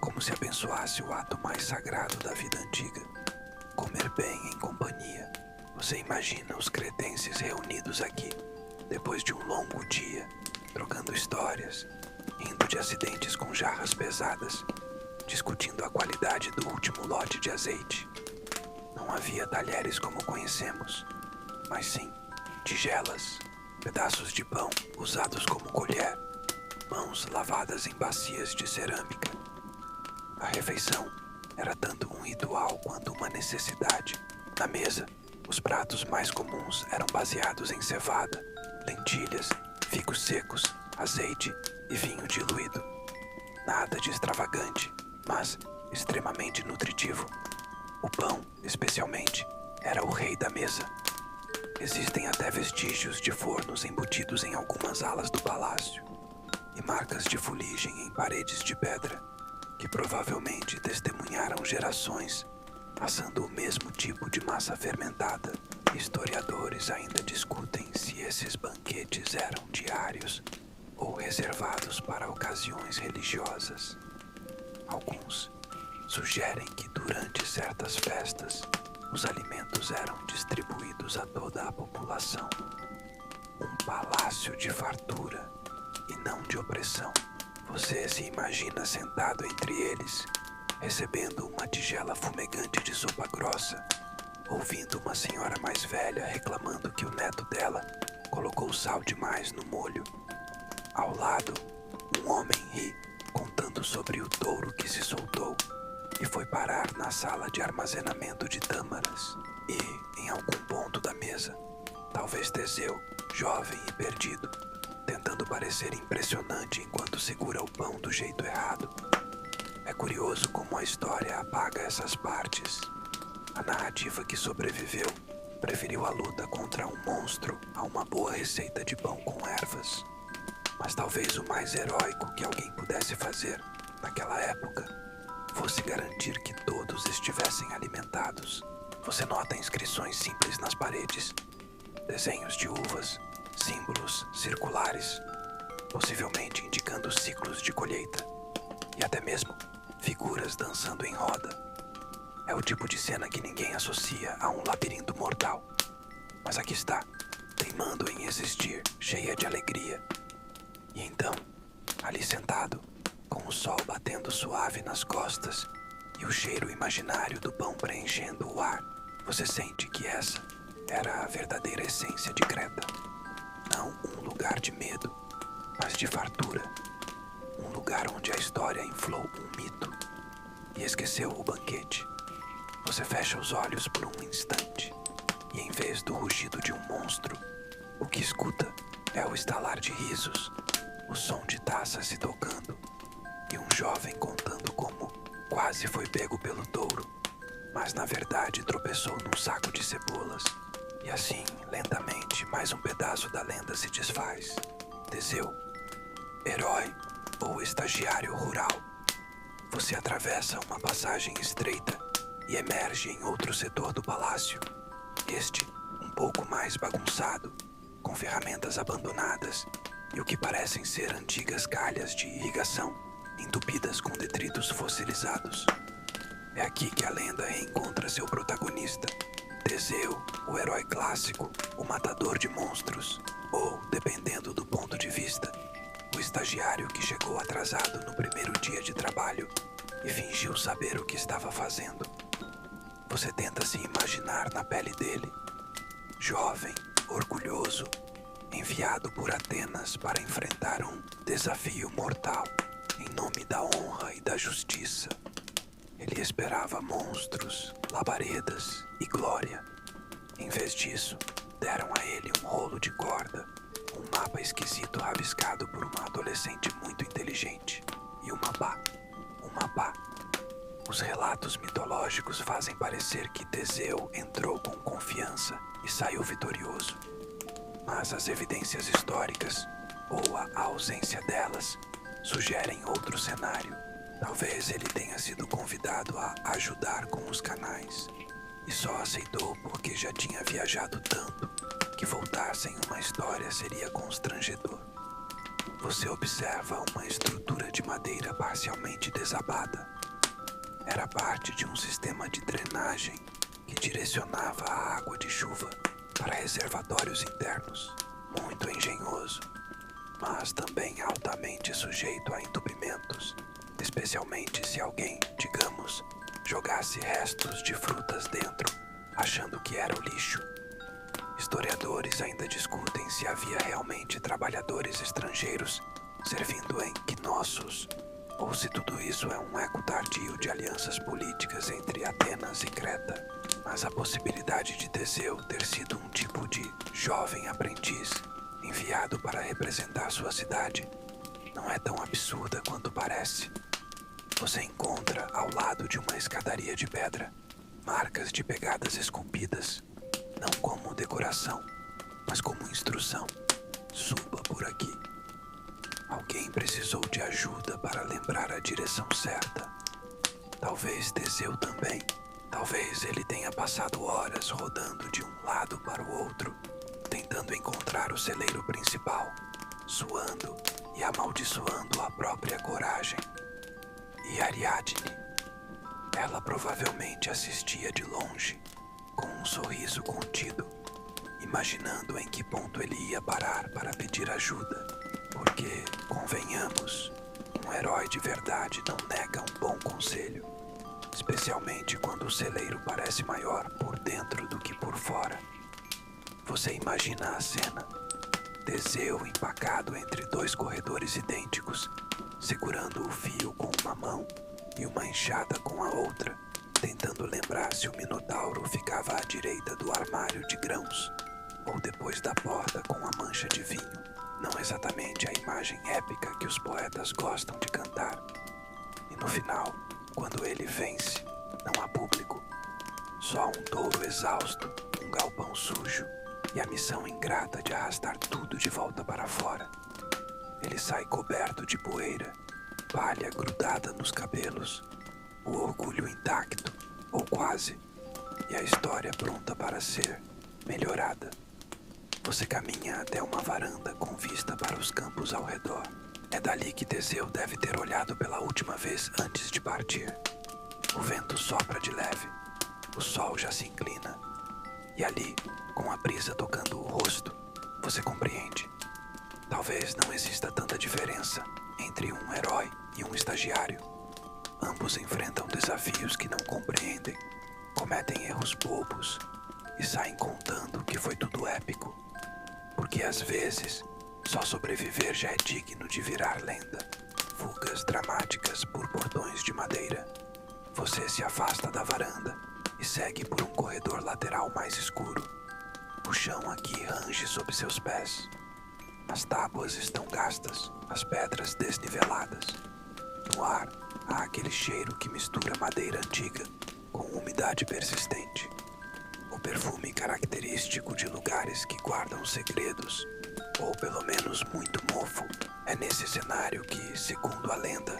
como se abençoasse o ato mais sagrado da vida antiga. Comer bem em companhia. Você imagina os cretenses reunidos aqui, depois de um longo dia, trocando histórias, rindo de acidentes com jarras pesadas, discutindo a qualidade do último lote de azeite. Não havia talheres como conhecemos, mas sim tigelas, pedaços de pão usados como colher. mãos lavadas em bacias de cerâmica. A refeição era tanto um ritual quanto uma necessidade. Na mesa, os pratos mais comuns eram baseados em cevada, lentilhas, figos secos, azeite e vinho diluído. Nada de extravagante, mas extremamente nutritivo. O pão, especialmente, era o rei da mesa. Existem até vestígios de fornos embutidos em algumas alas do palácio e marcas de fuligem em paredes de pedra, que provavelmente testemunharam gerações assando o mesmo tipo de massa fermentada. Historiadores ainda discutem se esses banquetes eram diários ou reservados para ocasiões religiosas. Alguns sugerem que durante certas festas os alimentos eram distribuídos a toda a população. Um palácio de fartura e não de opressão. Você se imagina sentado entre eles, recebendo uma tigela fumegante de sopa grossa, ouvindo uma senhora mais velha reclamando que o neto dela colocou sal demais no molho. Ao lado, um homem ri, contando sobre o touro que se soltou e foi parar na sala de armazenamento de tâmaras. E, em algum ponto da mesa, talvez Teseu, jovem e perdido, tentando parecer impressionante enquanto segura o pão do jeito errado. É curioso como a história apaga essas partes. A narrativa que sobreviveu preferiu a luta contra um monstro a uma boa receita de pão com ervas. Mas talvez o mais heróico que alguém pudesse fazer naquela época fosse garantir que todos estivessem alimentados. Você nota inscrições simples nas paredes, desenhos de uvas, símbolos circulares, possivelmente indicando ciclos de colheita, e até mesmo figuras dançando em roda. É o tipo de cena que ninguém associa a um labirinto mortal. Mas aqui está, teimando em existir, cheia de alegria. E então, ali sentado, com o sol batendo suave nas costas e o cheiro imaginário do pão preenchendo o ar, você sente que essa era a verdadeira essência de Creta. Não um lugar de medo, mas de fartura. Um lugar onde a história inflou um mito e esqueceu o banquete. Você fecha os olhos por um instante e, em vez do rugido de um monstro, o que escuta é o estalar de risos, o som de taças se tocando e um jovem contando como quase foi pego pelo touro, mas na verdade tropeçou num saco de cebolas. E assim, lentamente, mais um pedaço da lenda se desfaz. Teseu, herói ou estagiário rural. Você atravessa uma passagem estreita e emerge em outro setor do palácio. Este, um pouco mais bagunçado, com ferramentas abandonadas e o que parecem ser antigas calhas de irrigação, entupidas com detritos fossilizados. É aqui que a lenda reencontra seu protagonista, Teseu, o herói clássico, o matador de monstros, ou, dependendo do ponto de vista, o estagiário que chegou atrasado no primeiro dia de trabalho e fingiu saber o que estava fazendo. Você tenta se imaginar na pele dele, jovem, orgulhoso, enviado por Atenas para enfrentar um desafio mortal em nome da honra e da justiça. Ele esperava monstros, labaredas e glória. Em vez disso, deram a ele um rolo de corda, um mapa esquisito rabiscado por uma adolescente muito inteligente e uma pá. Os relatos mitológicos fazem parecer que Teseu entrou com confiança e saiu vitorioso. Mas as evidências históricas, ou a ausência delas, sugerem outro cenário. Talvez ele tenha sido convidado a ajudar com os canais e só aceitou porque já tinha viajado tanto que voltar sem uma história seria constrangedor. Você observa uma estrutura de madeira parcialmente desabada. Era parte de um sistema de drenagem que direcionava a água de chuva para reservatórios internos. Muito engenhoso, mas também altamente sujeito a entupimentos, especialmente se alguém, digamos, jogasse restos de frutas dentro, achando que era o lixo. Historiadores ainda discutem se havia realmente trabalhadores estrangeiros servindo em Knossos, ou se tudo isso é um eco tardio de alianças políticas entre Atenas e Creta. Mas a possibilidade de Teseu ter sido um tipo de jovem aprendiz enviado para representar sua cidade não é tão absurda quanto parece. Você encontra, ao lado de uma escadaria de pedra, marcas de pegadas esculpidas, não como decoração, mas como instrução. Suba por aqui. Alguém precisou de ajuda para lembrar a direção certa. Talvez Teseu também. Talvez ele tenha passado horas rodando de um lado para o outro, tentando encontrar o celeiro principal, suando e amaldiçoando a própria coragem. E Ariadne? Ela provavelmente assistia de longe, com um sorriso contido, imaginando em que ponto ele ia parar para pedir ajuda. Porque, convenhamos, um herói de verdade não nega um bom conselho, especialmente quando o celeiro parece maior por dentro do que por fora. Você imagina a cena: Teseu empacado entre dois corredores idênticos, segurando o fio com uma mão e uma enxada com a outra, tentando lembrar se o Minotauro ficava à direita do armário de grãos ou depois da porta com a mancha de vinho. Não exatamente a imagem épica que os poetas gostam de cantar. E no final, quando ele vence, não há público. Só um touro exausto, um galpão sujo e a missão ingrata de arrastar tudo de volta para fora. Ele sai coberto de poeira, palha grudada nos cabelos, o orgulho intacto, ou quase, e a história pronta para ser melhorada. Você caminha até uma varanda com vista para os campos ao redor. É dali que Teseu deve ter olhado pela última vez antes de partir. O vento sopra de leve, o sol já se inclina, e ali, com a brisa tocando o rosto, você compreende. Talvez não exista tanta diferença entre um herói e um estagiário. Ambos enfrentam desafios que não compreendem, cometem erros bobos e saem contando que foi tudo épico. Porque às vezes, só sobreviver já é digno de virar lenda. Fugas dramáticas por portões de madeira. Você se afasta da varanda e segue por um corredor lateral mais escuro. O chão aqui range sob seus pés. As tábuas estão gastas, as pedras desniveladas. No ar, há aquele cheiro que mistura madeira antiga com umidade persistente. O perfume característico de lugares que guardam segredos, ou pelo menos muito mofo. É nesse cenário que, segundo a lenda,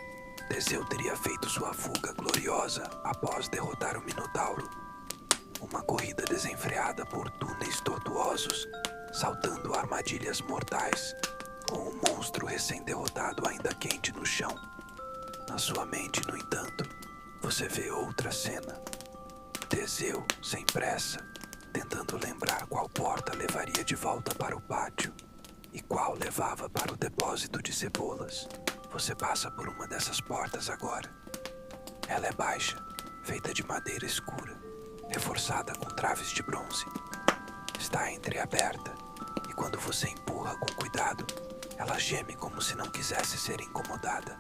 Teseu teria feito sua fuga gloriosa após derrotar o Minotauro. Uma corrida desenfreada por túneis tortuosos, saltando armadilhas mortais, com o monstro recém-derrotado ainda quente no chão. Na sua mente, no entanto, você vê outra cena. Teseu, sem pressa, tentando lembrar qual porta levaria de volta para o pátio e qual levava para o depósito de cebolas. Você passa por uma dessas portas agora. Ela é baixa, feita de madeira escura, reforçada com traves de bronze. Está entreaberta e quando você empurra com cuidado, ela geme como se não quisesse ser incomodada.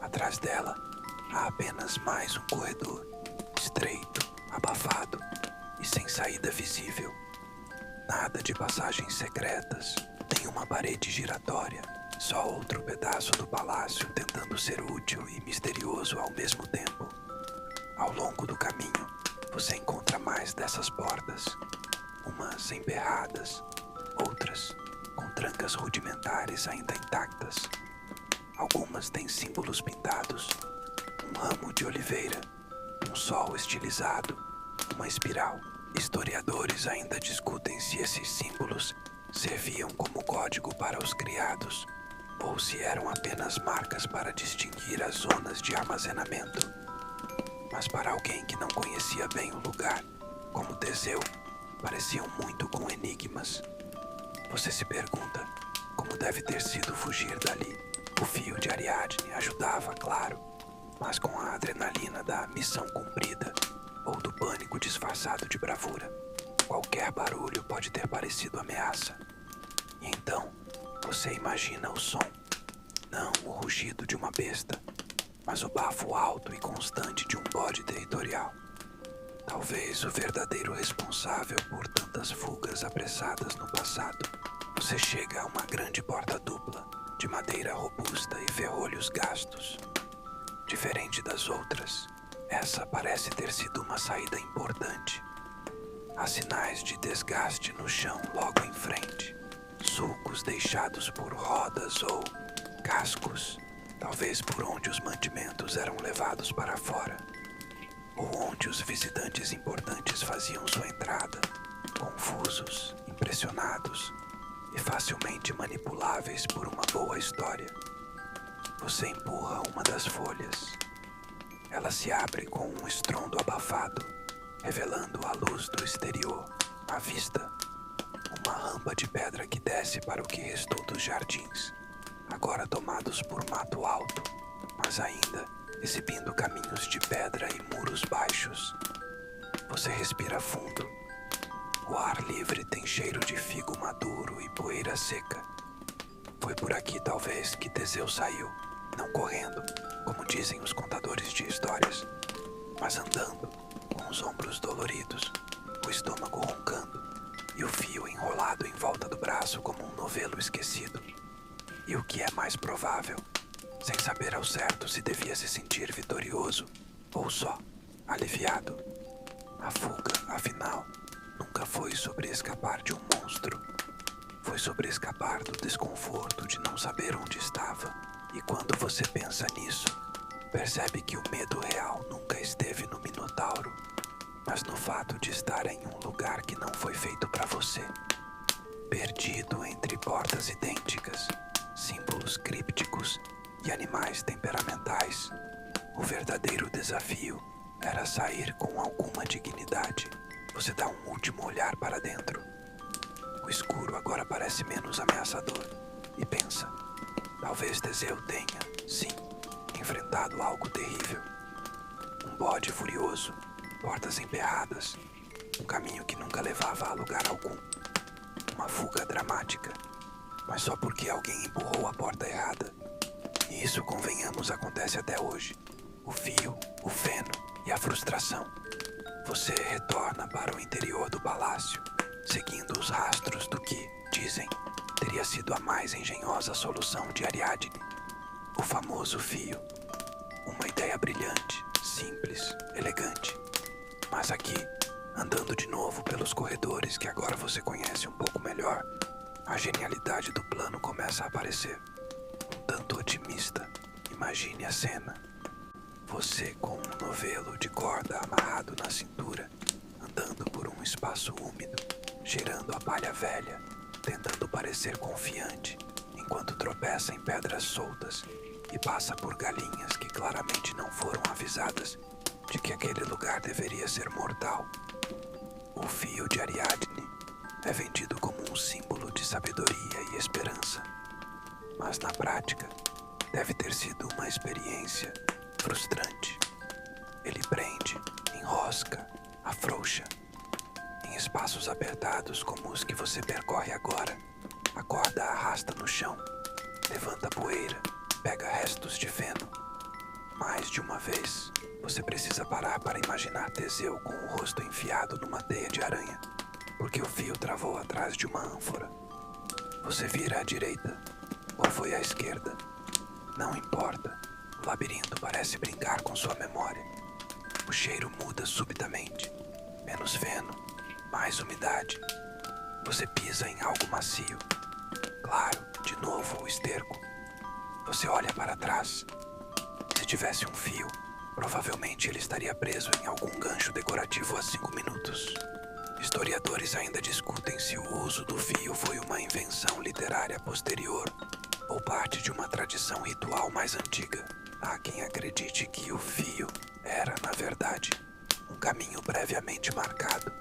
Atrás dela, há apenas mais um corredor, estreito, abafado e sem saída visível. Nada de passagens secretas, nem uma parede giratória, só outro pedaço do palácio tentando ser útil e misterioso ao mesmo tempo. Ao longo do caminho, você encontra mais dessas portas, umas emperradas, outras com trancas rudimentares ainda intactas. Algumas têm símbolos pintados, um ramo de oliveira, um sol estilizado, uma espiral. Historiadores ainda discutem se esses símbolos serviam como código para os criados ou se eram apenas marcas para distinguir as zonas de armazenamento. Mas para alguém que não conhecia bem o lugar, como Teseu, pareciam muito com enigmas. Você se pergunta como deve ter sido fugir dali. O fio de Ariadne ajudava, claro, mas com a adrenalina da missão cumprida ou do pânico disfarçado de bravura, qualquer barulho pode ter parecido ameaça. E então, você imagina o som, Não o rugido de uma besta, mas o bafo alto e constante de um bode territorial. Talvez o verdadeiro responsável por tantas fugas apressadas no passado. Você chega a uma grande porta dupla, de madeira robusta e ferrolhos gastos. Diferente das outras, essa parece ter sido uma saída importante. Há sinais de desgaste no chão logo em frente. Sulcos deixados por rodas ou cascos, talvez por onde os mantimentos eram levados para fora, ou onde os visitantes importantes faziam sua entrada, confusos, impressionados e facilmente manipuláveis por uma boa história. Você empurra uma das folhas. Ela se abre com um estrondo abafado, revelando a luz do exterior, à vista. Uma rampa de pedra que desce para o que restou dos jardins, agora tomados por mato alto, mas ainda exibindo caminhos de pedra e muros baixos. Você respira fundo. O ar livre tem cheiro de figo maduro e poeira seca. Foi por aqui, talvez, que Teseu saiu, não correndo, como dizem os contadores de histórias, mas andando, com os ombros doloridos, o estômago roncando e o fio enrolado em volta do braço como um novelo esquecido. E o que é mais provável, sem saber ao certo se devia se sentir vitorioso ou só aliviado. A fuga, afinal, nunca foi sobre escapar de um monstro. Foi sobre escapar do desconforto de não saber onde estava. E quando você pensa nisso, percebe que o medo real nunca esteve no Minotauro, mas no fato de estar em um lugar que não foi feito para você. Perdido entre portas idênticas, símbolos crípticos e animais temperamentais, o verdadeiro desafio era sair com alguma dignidade. Você dá um último olhar para dentro. O escuro agora parece menos ameaçador e pensa, talvez Teseu tenha, sim, enfrentado algo terrível. Um bode furioso, portas emperradas, um caminho que nunca levava a lugar algum. Uma fuga dramática, mas só porque alguém empurrou a porta errada. E isso, convenhamos, acontece até hoje. O fio, o feno e a frustração. Você retorna para o interior do palácio, seguindo os rastros do que, dizem, teria sido a mais engenhosa solução de Ariadne. O famoso fio. Uma ideia brilhante, simples, elegante. Mas aqui, andando de novo pelos corredores que agora você conhece um pouco melhor, a genialidade do plano começa a aparecer. Um tanto otimista. Imagine a cena. Você com um novelo de corda amarrado na cintura, andando por um espaço úmido, cheirando a palha velha, tentando parecer confiante, enquanto tropeça em pedras soltas e passa por galinhas que claramente não foram avisadas de que aquele lugar deveria ser mortal. O fio de Ariadne é vendido como um símbolo de sabedoria e esperança, mas na prática deve ter sido uma experiência frustrante. Ele prende, enrosca, afrouxa. Em espaços apertados como os que você percorre agora, a corda arrasta no chão, levanta poeira, pega restos de feno. Mais de uma vez, você precisa parar para imaginar Teseu com o rosto enfiado numa teia de aranha, porque o fio travou atrás de uma ânfora. Você vira à direita, ou foi à esquerda. Não importa. O labirinto parece brincar com sua memória. O cheiro muda subitamente. Menos feno, mais umidade. Você pisa em algo macio. Claro, de novo o esterco. Você olha para trás. Se tivesse um fio, provavelmente ele estaria preso em algum gancho decorativo há 5 minutos. Historiadores ainda discutem se o uso do fio foi uma invenção literária posterior ou parte de uma tradição ritual mais antiga. Há quem acredite que o fio era, na verdade, um caminho previamente marcado,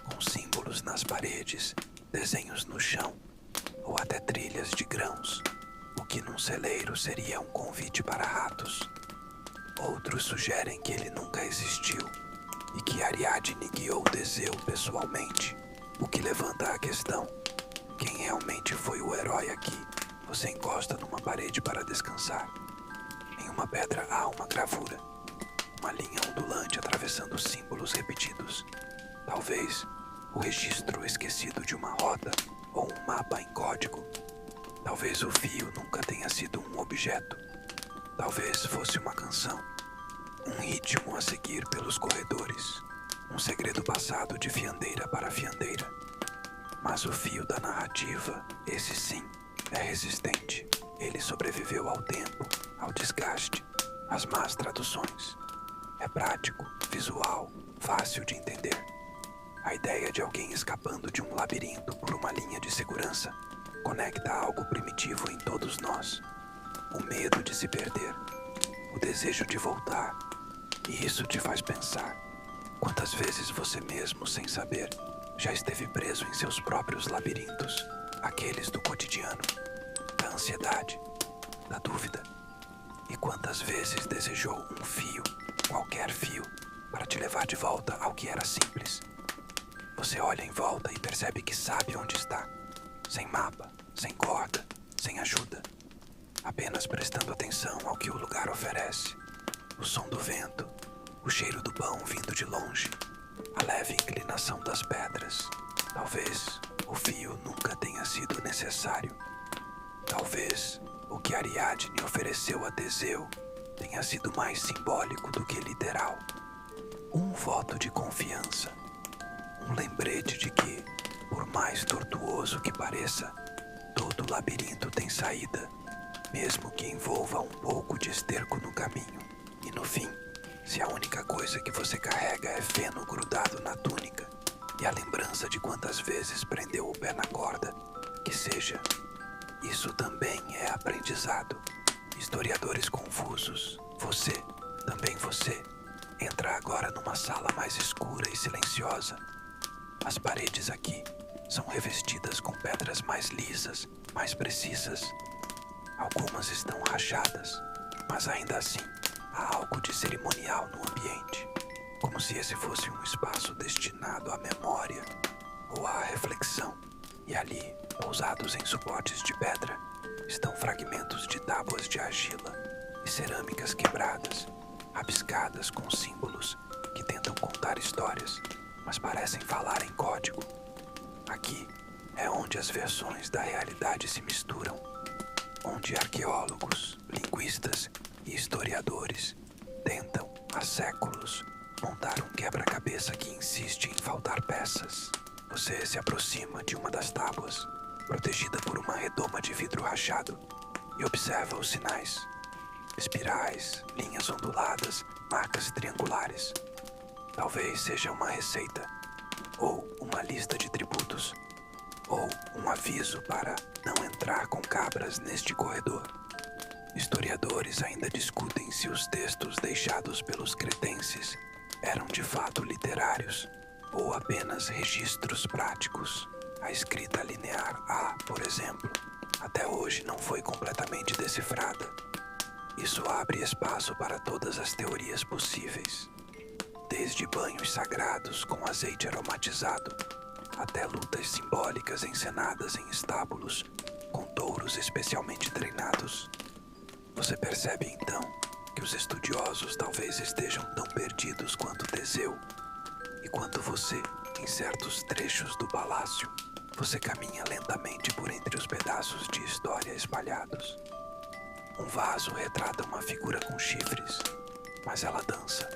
com símbolos nas paredes, desenhos no chão, ou até trilhas de grãos, o que num celeiro seria um convite para ratos. Outros sugerem que ele nunca existiu e que Ariadne guiou Teseu pessoalmente, o que levanta a questão: quem realmente foi o herói aqui? Você encosta numa parede para descansar. Em uma pedra há uma gravura, uma linha ondulante atravessando símbolos repetidos. Talvez o registro esquecido de uma rota ou um mapa em código. Talvez o fio nunca tenha sido um objeto. Talvez fosse uma canção, um ritmo a seguir pelos corredores, um segredo passado de fiandeira para fiandeira. Mas o fio da narrativa, esse sim, é resistente. Ele sobreviveu ao tempo, ao desgaste, às más traduções. É prático, visual, fácil de entender. A ideia de alguém escapando de um labirinto por uma linha de segurança conecta algo primitivo em todos nós. O medo de se perder, o desejo de voltar. E isso te faz pensar. Quantas vezes você mesmo, sem saber, já esteve preso em seus próprios labirintos, aqueles do cotidiano, da ansiedade, da dúvida. E quantas vezes desejou um fio, qualquer fio, para te levar de volta ao que era simples. Você olha em volta e percebe que sabe onde está, sem mapa, sem corda, sem ajuda, apenas prestando atenção ao que o lugar oferece. O som do vento, o cheiro do pão vindo de longe, a leve inclinação das pedras. Talvez o fio nunca tenha sido necessário. Talvez o que Ariadne ofereceu a Teseu tenha sido mais simbólico do que literal. Um voto de confiança, um lembrete de que, por mais tortuoso que pareça, todo labirinto tem saída, mesmo que envolva um pouco de esterco no caminho. E no fim, se a única coisa que você carrega é feno grudado na túnica e a lembrança de quantas vezes prendeu o pé na corda, que seja, isso também é aprendizado. Historiadores confusos, você, também você, entra agora numa sala mais escura e silenciosa. As paredes aqui são revestidas com pedras mais lisas, mais precisas. Algumas estão rachadas, mas ainda assim há algo de cerimonial no ambiente, como se esse fosse um espaço destinado à memória ou à reflexão. E ali, pousados em suportes de pedra, estão fragmentos de tábuas de argila e cerâmicas quebradas, rabiscadas com símbolos que tentam contar histórias, mas parecem falar em código. Aqui é onde as versões da realidade se misturam, onde arqueólogos, linguistas e historiadores tentam, há séculos, montar um quebra-cabeça que insiste em faltar peças. Você se aproxima de uma das tábuas, protegida por uma redoma de vidro rachado, e observa os sinais. Espirais, linhas onduladas, marcas triangulares. Talvez seja uma receita, ou uma lista de tributos, ou um aviso para não entrar com cabras neste corredor. Historiadores ainda discutem se os textos deixados pelos cretenses eram de fato literários ou apenas registros práticos. A escrita linear A, por exemplo, até hoje não foi completamente decifrada. Isso abre espaço para todas as teorias possíveis, desde banhos sagrados com azeite aromatizado até lutas simbólicas encenadas em estábulos com touros especialmente treinados. Você percebe então que os estudiosos talvez estejam tão perdidos quanto Teseu, e quanto você, em certos trechos do palácio, você caminha lentamente por entre os pedaços de história espalhados. Um vaso retrata uma figura com chifres, mas ela dança.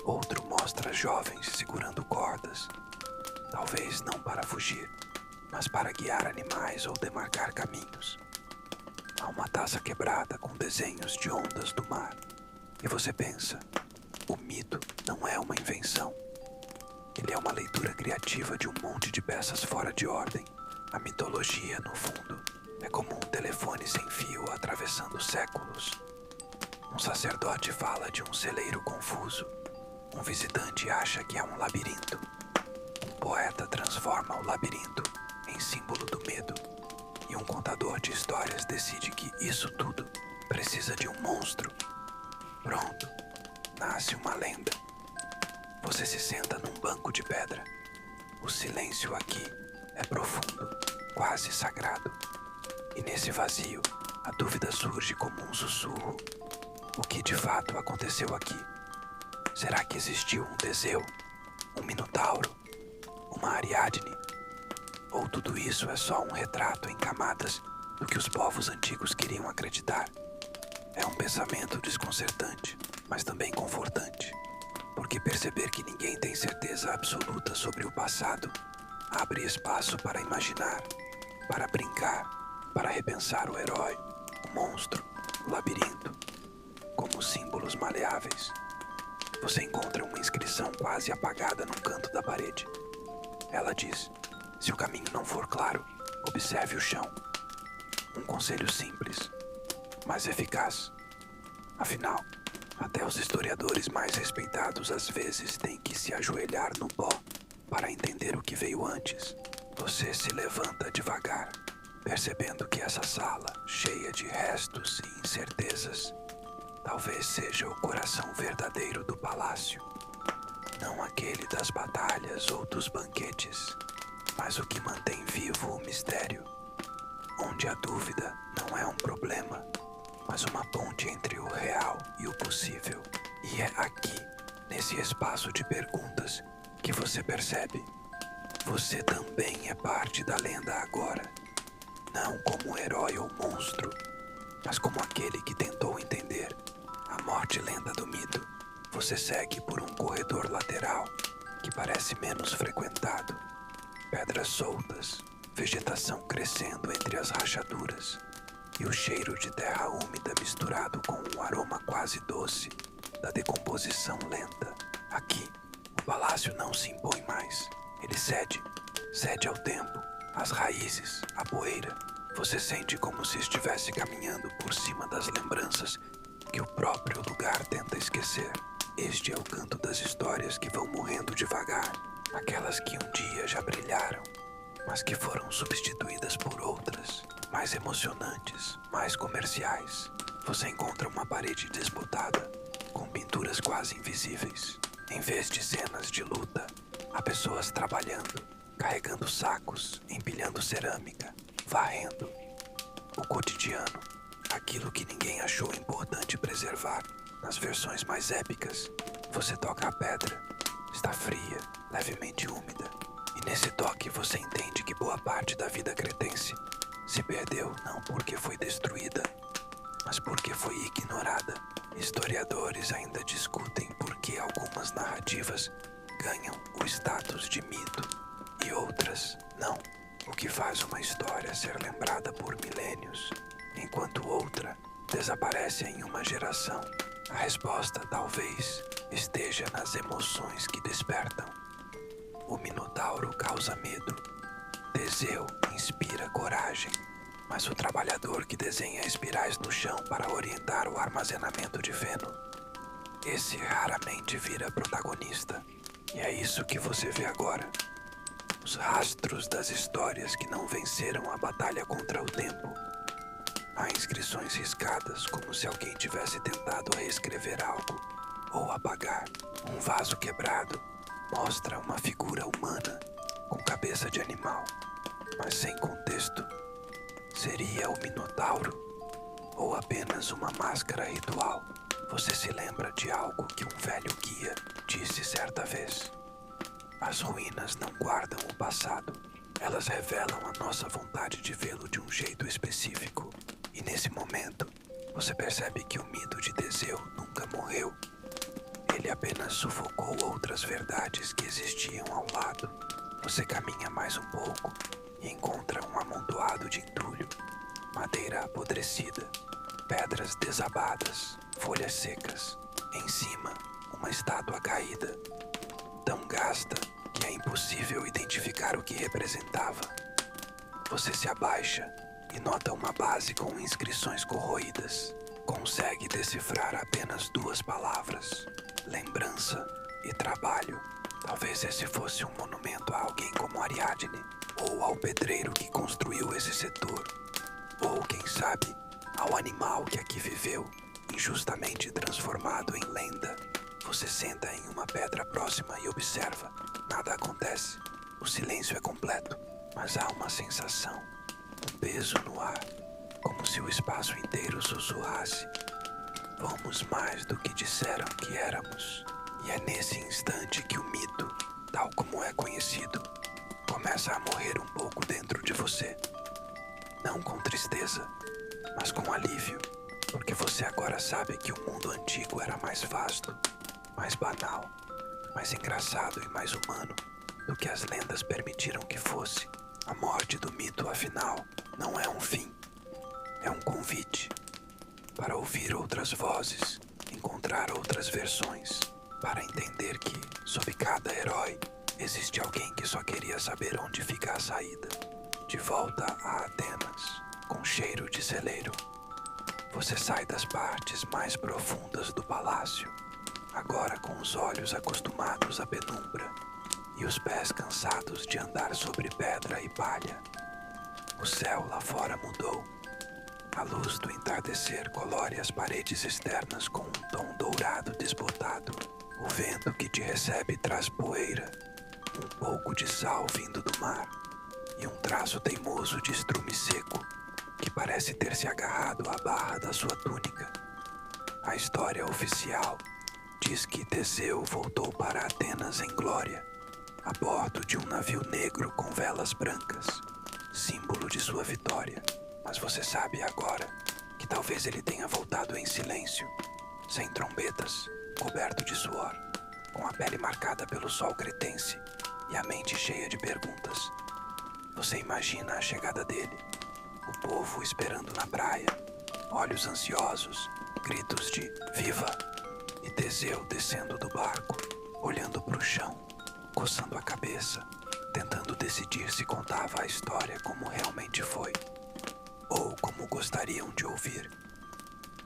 Outro mostra jovens segurando cordas, talvez não para fugir, mas para guiar animais ou demarcar caminhos. Há uma taça quebrada com desenhos de ondas do mar. E você pensa, o mito não é uma invenção. Ele é uma leitura criativa de um monte de peças fora de ordem. A mitologia, no fundo, é como um telefone sem fio atravessando séculos. Um sacerdote fala de um celeiro confuso. Um visitante acha que é um labirinto. Um poeta transforma o labirinto em símbolo do medo. E um contador de histórias decide que isso tudo precisa de um monstro. Pronto, nasce uma lenda. Você se senta num banco de pedra. O silêncio aqui é profundo, quase sagrado. E nesse vazio, a dúvida surge como um sussurro. O que de fato aconteceu aqui? Será que existiu um Teseu, um Minotauro, uma Ariadne? Ou tudo isso é só um retrato em camadas do que os povos antigos queriam acreditar? É um pensamento desconcertante, mas também confortante, porque perceber que ninguém tem certeza absoluta sobre o passado abre espaço para imaginar, para brincar, para repensar o herói, o monstro, o labirinto, como símbolos maleáveis. Você encontra uma inscrição quase apagada num canto da parede. Ela diz: se o caminho não for claro, observe o chão. Um conselho simples, mas eficaz. Afinal, até os historiadores mais respeitados às vezes têm que se ajoelhar no pó para entender o que veio antes. Você se levanta devagar, percebendo que essa sala, cheia de restos e incertezas, talvez seja o coração verdadeiro do palácio. Não aquele das batalhas ou dos banquetes, mas o que mantém vivo o mistério, onde a dúvida não é um problema, mas uma ponte entre o real e o possível. E é aqui, nesse espaço de perguntas, que você percebe: você também é parte da lenda agora. Não como herói ou monstro, mas como aquele que tentou entender a morte-lenda do mito. Você segue por um corredor lateral que parece menos frequentado. Pedras soltas, vegetação crescendo entre as rachaduras e o cheiro de terra úmida misturado com um aroma quase doce da decomposição lenta. Aqui, o palácio não se impõe mais. Ele cede ao tempo, às raízes, à poeira. Você sente como se estivesse caminhando por cima das lembranças que o próprio lugar tenta esquecer. Este é o canto das histórias que vão morrendo devagar, aquelas que um dia já brilharam, mas que foram substituídas por outras, mais emocionantes, mais comerciais. Você encontra uma parede desbotada, com pinturas quase invisíveis. Em vez de cenas de luta, há pessoas trabalhando, carregando sacos, empilhando cerâmica, varrendo. O cotidiano, aquilo que ninguém achou importante preservar. Nas versões mais épicas, você toca a pedra, está fria, levemente úmida. E nesse toque você entende que boa parte da vida cretense se perdeu não porque foi destruída, mas porque foi ignorada. Historiadores ainda discutem por que algumas narrativas ganham o status de mito e outras não. O que faz uma história ser lembrada por milênios, enquanto outra desaparece em uma geração? A resposta talvez esteja nas emoções que despertam. O Minotauro causa medo. Teseu inspira coragem. Mas o trabalhador que desenha espirais no chão para orientar o armazenamento de feno, esse raramente vira protagonista. E é isso que você vê agora. Os rastros das histórias que não venceram a batalha contra o tempo. Há inscrições riscadas, como se alguém tivesse tentado reescrever algo ou apagar. Um vaso quebrado mostra uma figura humana com cabeça de animal, mas sem contexto. Seria o Minotauro ou apenas uma máscara ritual? Você se lembra de algo que um velho guia disse certa vez: as ruínas não guardam o passado, elas revelam a nossa vontade de vê-lo de um jeito específico. E nesse momento, você percebe que o mito de Teseu nunca morreu. Ele apenas sufocou outras verdades que existiam ao lado. Você caminha mais um pouco e encontra um amontoado de entulho, madeira apodrecida, pedras desabadas, folhas secas. Em cima, uma estátua caída, tão gasta que é impossível identificar o que representava. Você se abaixa e nota uma base com inscrições corroídas. Consegue decifrar apenas duas palavras: lembrança e trabalho. Talvez esse fosse um monumento a alguém como Ariadne, ou ao pedreiro que construiu esse setor, ou, quem sabe, ao animal que aqui viveu, injustamente transformado em lenda. Você senta em uma pedra próxima e observa. Nada acontece. O silêncio é completo, mas há uma sensação, um peso no ar. como se o espaço inteiro sussurrasse: fomos mais do que disseram que éramos. E é nesse instante que o mito, tal como é conhecido, começa a morrer um pouco dentro de você. Não com tristeza, mas com alívio, porque você agora sabe que o mundo antigo era mais vasto, mais banal, mais engraçado e mais humano do que as lendas permitiram que fosse. A morte do mito, afinal, não é um fim, é um convite para ouvir outras vozes, encontrar outras versões, para entender que, sob cada herói, existe alguém que só queria saber onde fica a saída. De volta a Atenas, com cheiro de celeiro, você sai das partes mais profundas do palácio, agora com os olhos acostumados à penumbra e os pés cansados de andar sobre pedra e palha. O céu lá fora mudou. A luz do entardecer colore as paredes externas com um tom dourado desbotado. O vento que te recebe traz poeira, um pouco de sal vindo do mar e um traço teimoso de estrume seco que parece ter se agarrado à barra da sua túnica. A história oficial diz que Teseu voltou para Atenas em glória, a bordo de um navio negro com velas brancas, símbolo de sua vitória. Mas você sabe agora que talvez ele tenha voltado em silêncio, sem trombetas, coberto de suor, com a pele marcada pelo sol cretense e a mente cheia de perguntas. Você imagina a chegada dele, o povo esperando na praia, olhos ansiosos, gritos de "Viva!" e Teseu descendo do barco, olhando para o chão, coçando a cabeça, tentando decidir se contava a história como realmente foi, ou como gostariam de ouvir.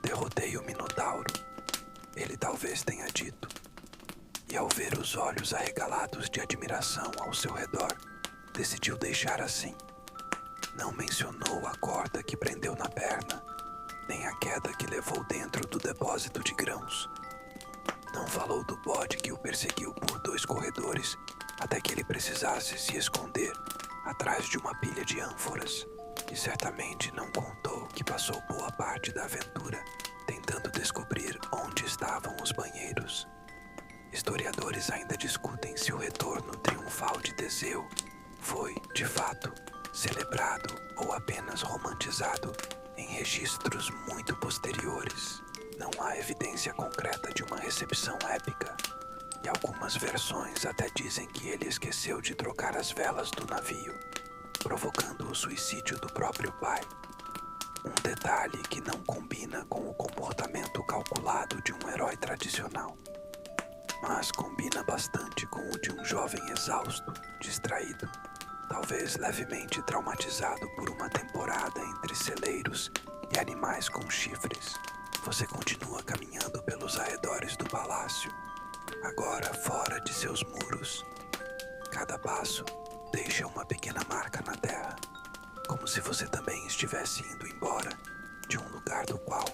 Derrotei o Minotauro, ele talvez tenha dito, e ao ver os olhos arregalados de admiração ao seu redor, decidiu deixar assim. Não mencionou a corda que prendeu na perna, nem a queda que levou dentro do depósito de grãos. Não falou do bode que o perseguiu por 2 corredores até que ele precisasse se esconder atrás de uma pilha de ânforas. E certamente não contou que passou boa parte da aventura tentando descobrir onde estavam os banheiros. Historiadores ainda discutem se o retorno triunfal de Teseu foi, de fato, celebrado ou apenas romantizado em registros muito posteriores. Não há evidência concreta de uma recepção épica, e algumas versões até dizem que ele esqueceu de trocar as velas do navio, provocando o suicídio do próprio pai. Um detalhe que não combina com o comportamento calculado de um herói tradicional, mas combina bastante com o de um jovem exausto, distraído, talvez levemente traumatizado por uma temporada entre celeiros e animais com chifres. Você continua caminhando pelos arredores do palácio, agora fora de seus muros. Cada passo deixa uma pequena marca na terra, como se você também estivesse indo embora de um lugar do qual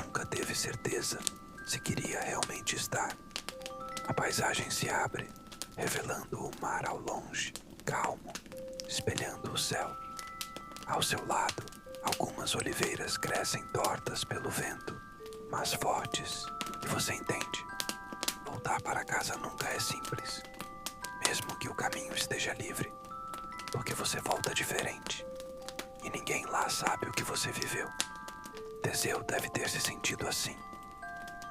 nunca teve certeza se queria realmente estar. A paisagem se abre, revelando o mar ao longe, calmo, espelhando o céu. Ao seu lado, algumas oliveiras crescem tortas pelo vento, mas fortes, e você entende. Voltar para casa nunca é simples, mesmo que o caminho esteja livre, porque você volta diferente, e ninguém lá sabe o que você viveu. Teseu deve ter se sentido assim,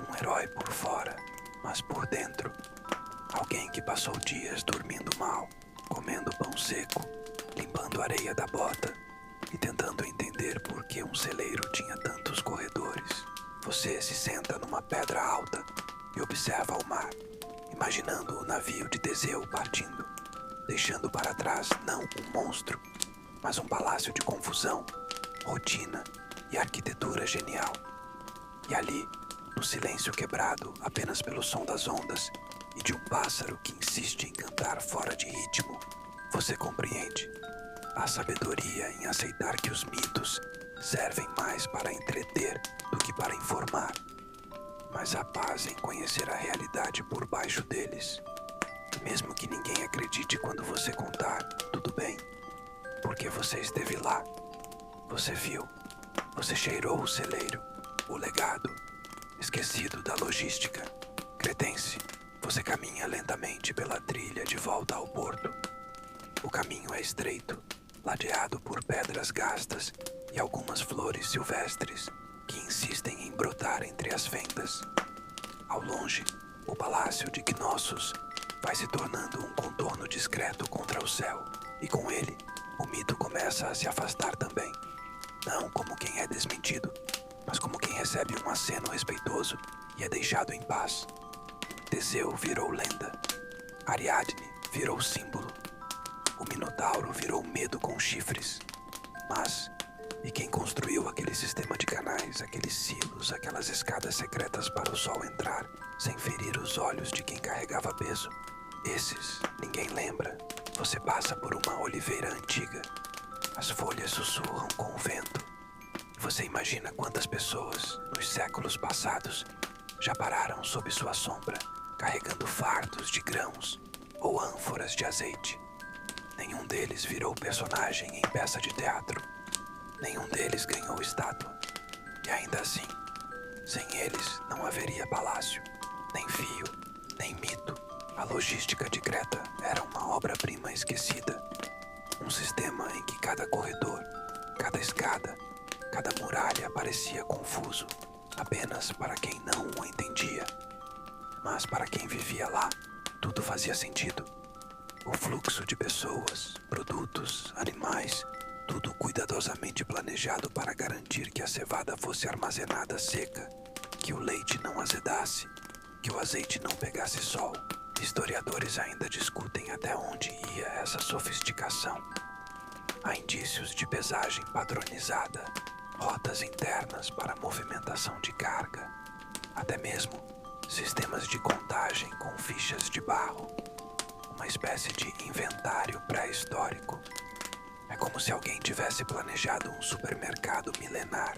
um herói por fora, mas por dentro, alguém que passou dias dormindo mal, comendo pão seco, limpando a areia da bota e tentando entender por que um celeiro tinha tantos corredores. Você se senta numa pedra alta e observa o mar, imaginando o navio de Teseu partindo, deixando para trás não um monstro, mas um palácio de confusão, rotina e arquitetura genial. E ali, no silêncio quebrado apenas pelo som das ondas e de um pássaro que insiste em cantar fora de ritmo, você compreende a sabedoria em aceitar que os mitos servem mais para entreter do que para informar, mas a paz em conhecer a realidade por baixo deles. Mesmo que ninguém acredite quando você contar, tudo bem, porque você esteve lá, você viu, Você cheirou o celeiro, o legado, esquecido da logística. Cretense, você caminha lentamente pela trilha de volta ao porto. O caminho é estreito, ladeado por pedras gastas e algumas flores silvestres que insistem em brotar entre as fendas. Ao longe, o palácio de Knossos vai se tornando um contorno discreto contra o céu, e com ele, o mito começa a se afastar também. Não como quem é desmentido, mas como quem recebe um aceno respeitoso e é deixado em paz. Teseu virou lenda, Ariadne virou símbolo, o Minotauro virou medo com chifres. Mas, e quem construiu aquele sistema de canais, aqueles silos, aquelas escadas secretas para o sol entrar, sem ferir os olhos de quem carregava peso? Esses ninguém lembra. Você passa por uma oliveira antiga. As folhas sussurram com o vento. E você imagina quantas pessoas, nos séculos passados, já pararam sob sua sombra, carregando fardos de grãos ou ânforas de azeite. Nenhum deles virou personagem em peça de teatro. Nenhum deles ganhou estátua. E ainda assim, sem eles não haveria palácio, nem fio, nem mito. A logística de Creta era uma obra-prima esquecida. Um sistema em que cada corredor, cada escada, cada muralha parecia confuso, apenas para quem não o entendia. Mas para quem vivia lá, tudo fazia sentido. O fluxo de pessoas, produtos, animais, tudo cuidadosamente planejado para garantir que a cevada fosse armazenada seca, que o leite não azedasse, que o azeite não pegasse sol. Historiadores ainda discutem até onde ia essa sofisticação. Há indícios de pesagem padronizada, rotas internas para movimentação de carga, até mesmo sistemas de contagem com fichas de barro, uma espécie de inventário pré-histórico. É como se alguém tivesse planejado um supermercado milenar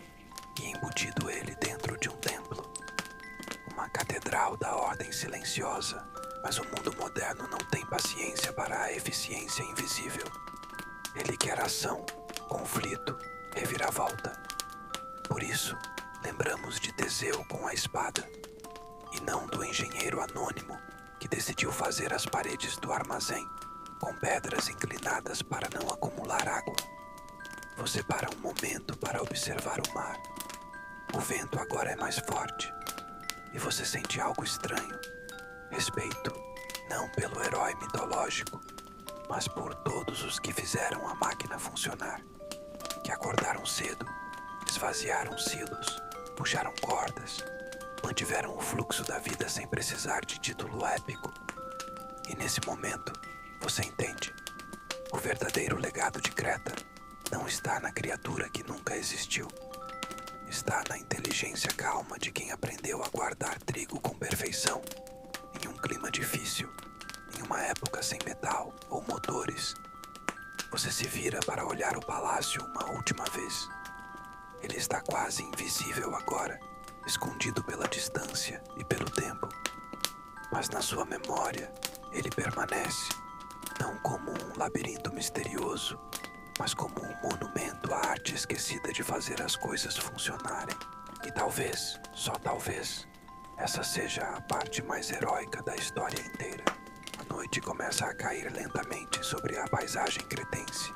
e embutido ele dentro de um templo, uma catedral da ordem silenciosa. Mas o mundo moderno não tem paciência para a eficiência invisível. Ele quer ação, conflito, reviravolta. Por isso, lembramos de Teseu com a espada, e não do engenheiro anônimo que decidiu fazer as paredes do armazém com pedras inclinadas para não acumular água. Você para um momento para observar o mar. O vento agora é mais forte, e você sente algo estranho. Respeito, não pelo herói mitológico, mas por todos os que fizeram a máquina funcionar, que acordaram cedo, esvaziaram silos, puxaram cordas, mantiveram o fluxo da vida sem precisar de título épico. E nesse momento, você entende, o verdadeiro legado de Creta não está na criatura que nunca existiu. Está na inteligência calma de quem aprendeu a guardar trigo com perfeição, em um clima difícil, em uma época sem metal ou motores. Você se vira para olhar o palácio uma última vez. Ele está quase invisível agora, escondido pela distância e pelo tempo. Mas na sua memória, ele permanece, não como um labirinto misterioso, mas como um monumento à arte esquecida de fazer as coisas funcionarem. E talvez, só talvez, essa seja a parte mais heróica da história inteira. A noite começa a cair lentamente sobre a paisagem cretense,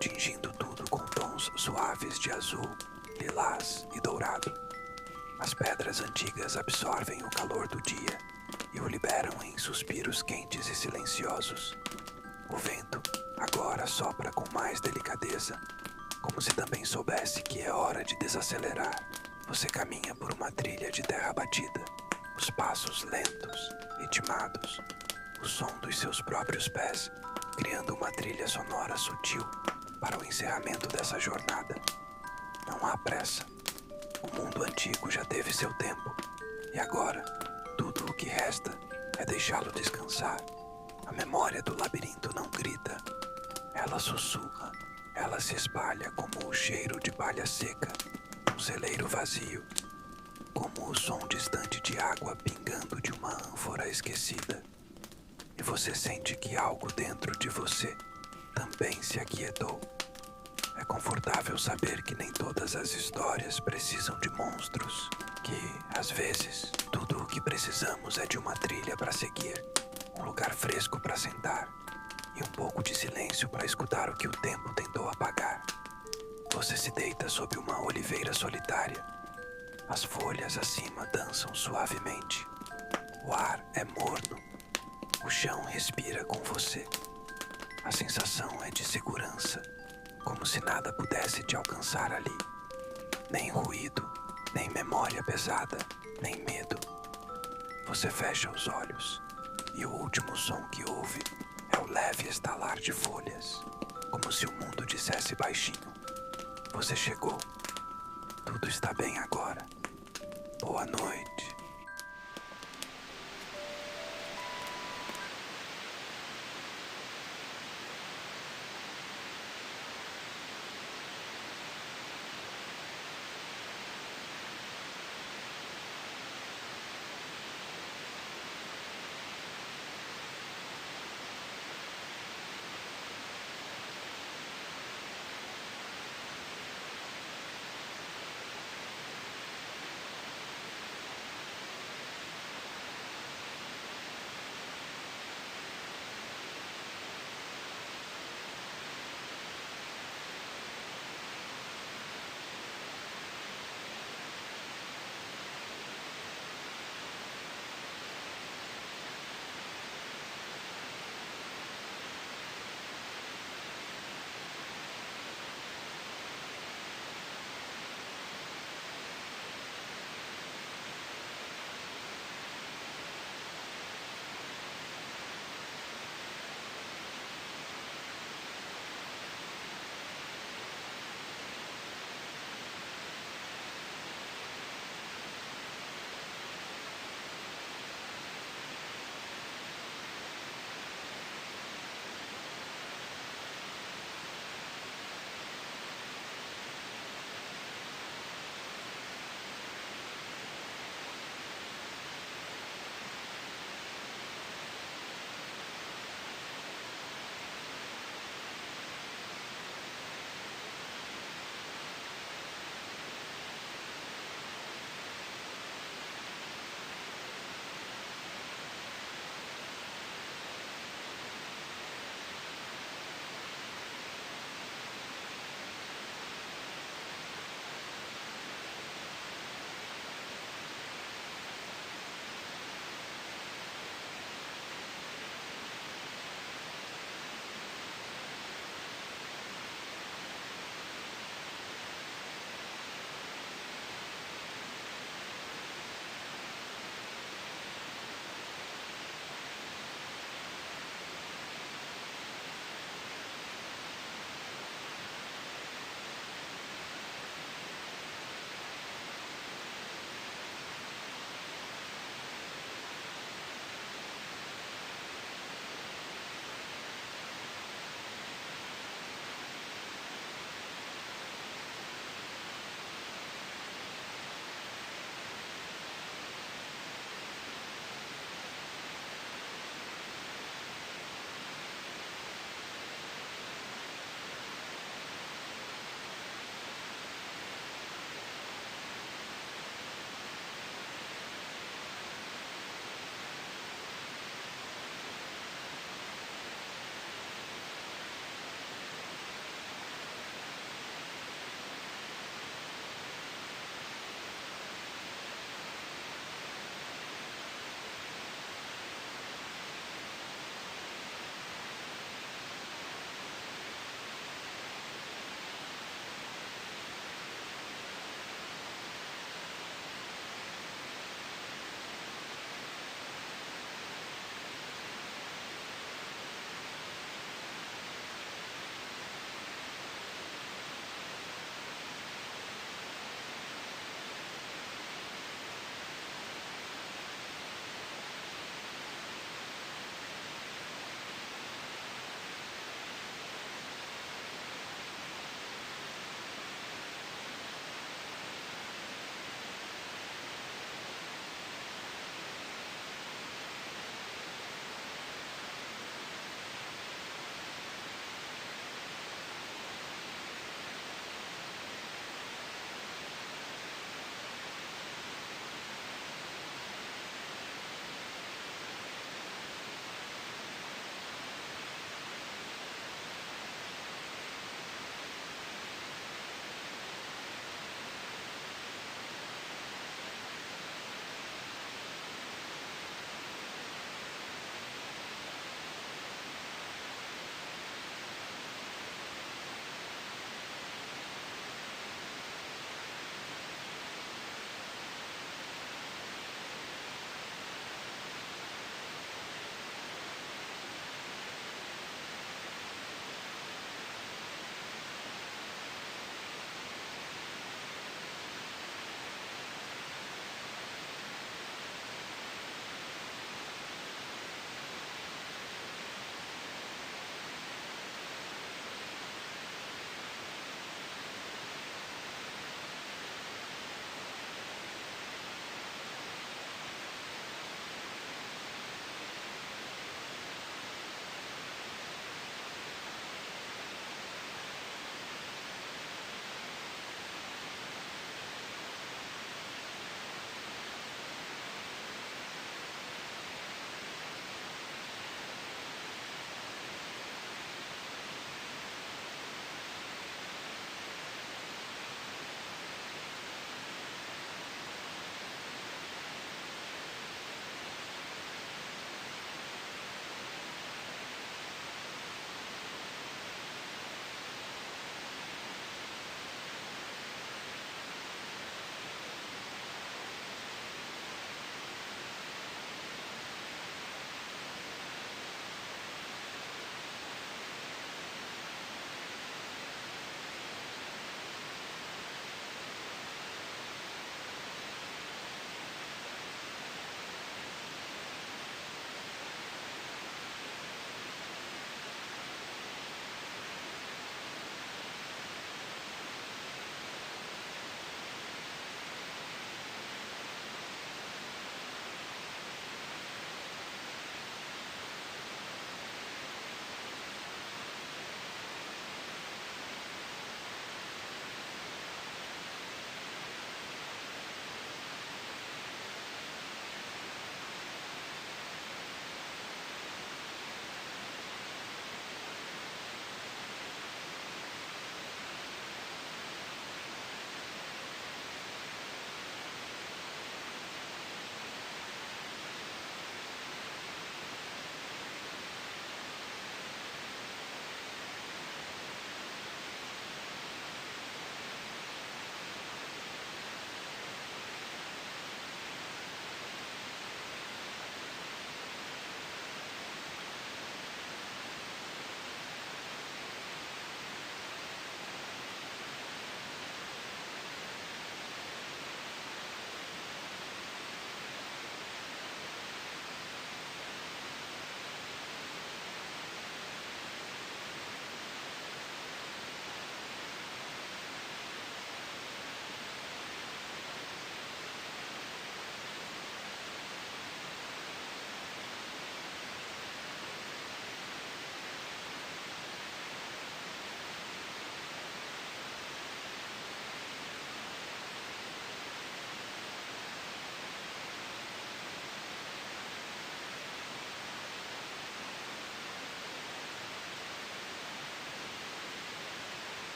tingindo tudo com tons suaves de azul, lilás e dourado. As pedras antigas absorvem o calor do dia e o liberam em suspiros quentes e silenciosos. O vento agora sopra com mais delicadeza, como se também soubesse que é hora de desacelerar. Você caminha por uma trilha de terra batida, os passos lentos, ritmados, o som dos seus próprios pés, criando uma trilha sonora sutil para o encerramento dessa jornada. Não há pressa. O mundo antigo já teve seu tempo, e agora, tudo o que resta é deixá-lo descansar. A memória do labirinto não grita. Ela sussurra, ela se espalha como o cheiro de palha seca, um celeiro vazio, como o som distante de água pingando de uma ânfora esquecida. E você sente que algo dentro de você também se aquietou. É confortável saber que nem todas as histórias precisam de monstros. Que, às vezes, tudo o que precisamos é de uma trilha para seguir, um lugar fresco para sentar e um pouco de silêncio para escutar o que o tempo tentou apagar. Você se deita sob uma oliveira solitária. As folhas acima dançam suavemente. O ar é morno. O chão respira com você. A sensação é de segurança, como se nada pudesse te alcançar ali. Nem ruído, nem memória pesada, nem medo. Você fecha os olhos e o último som que ouve é o leve estalar de folhas, como se o mundo dissesse baixinho: você chegou. Tudo está bem agora. Boa noite.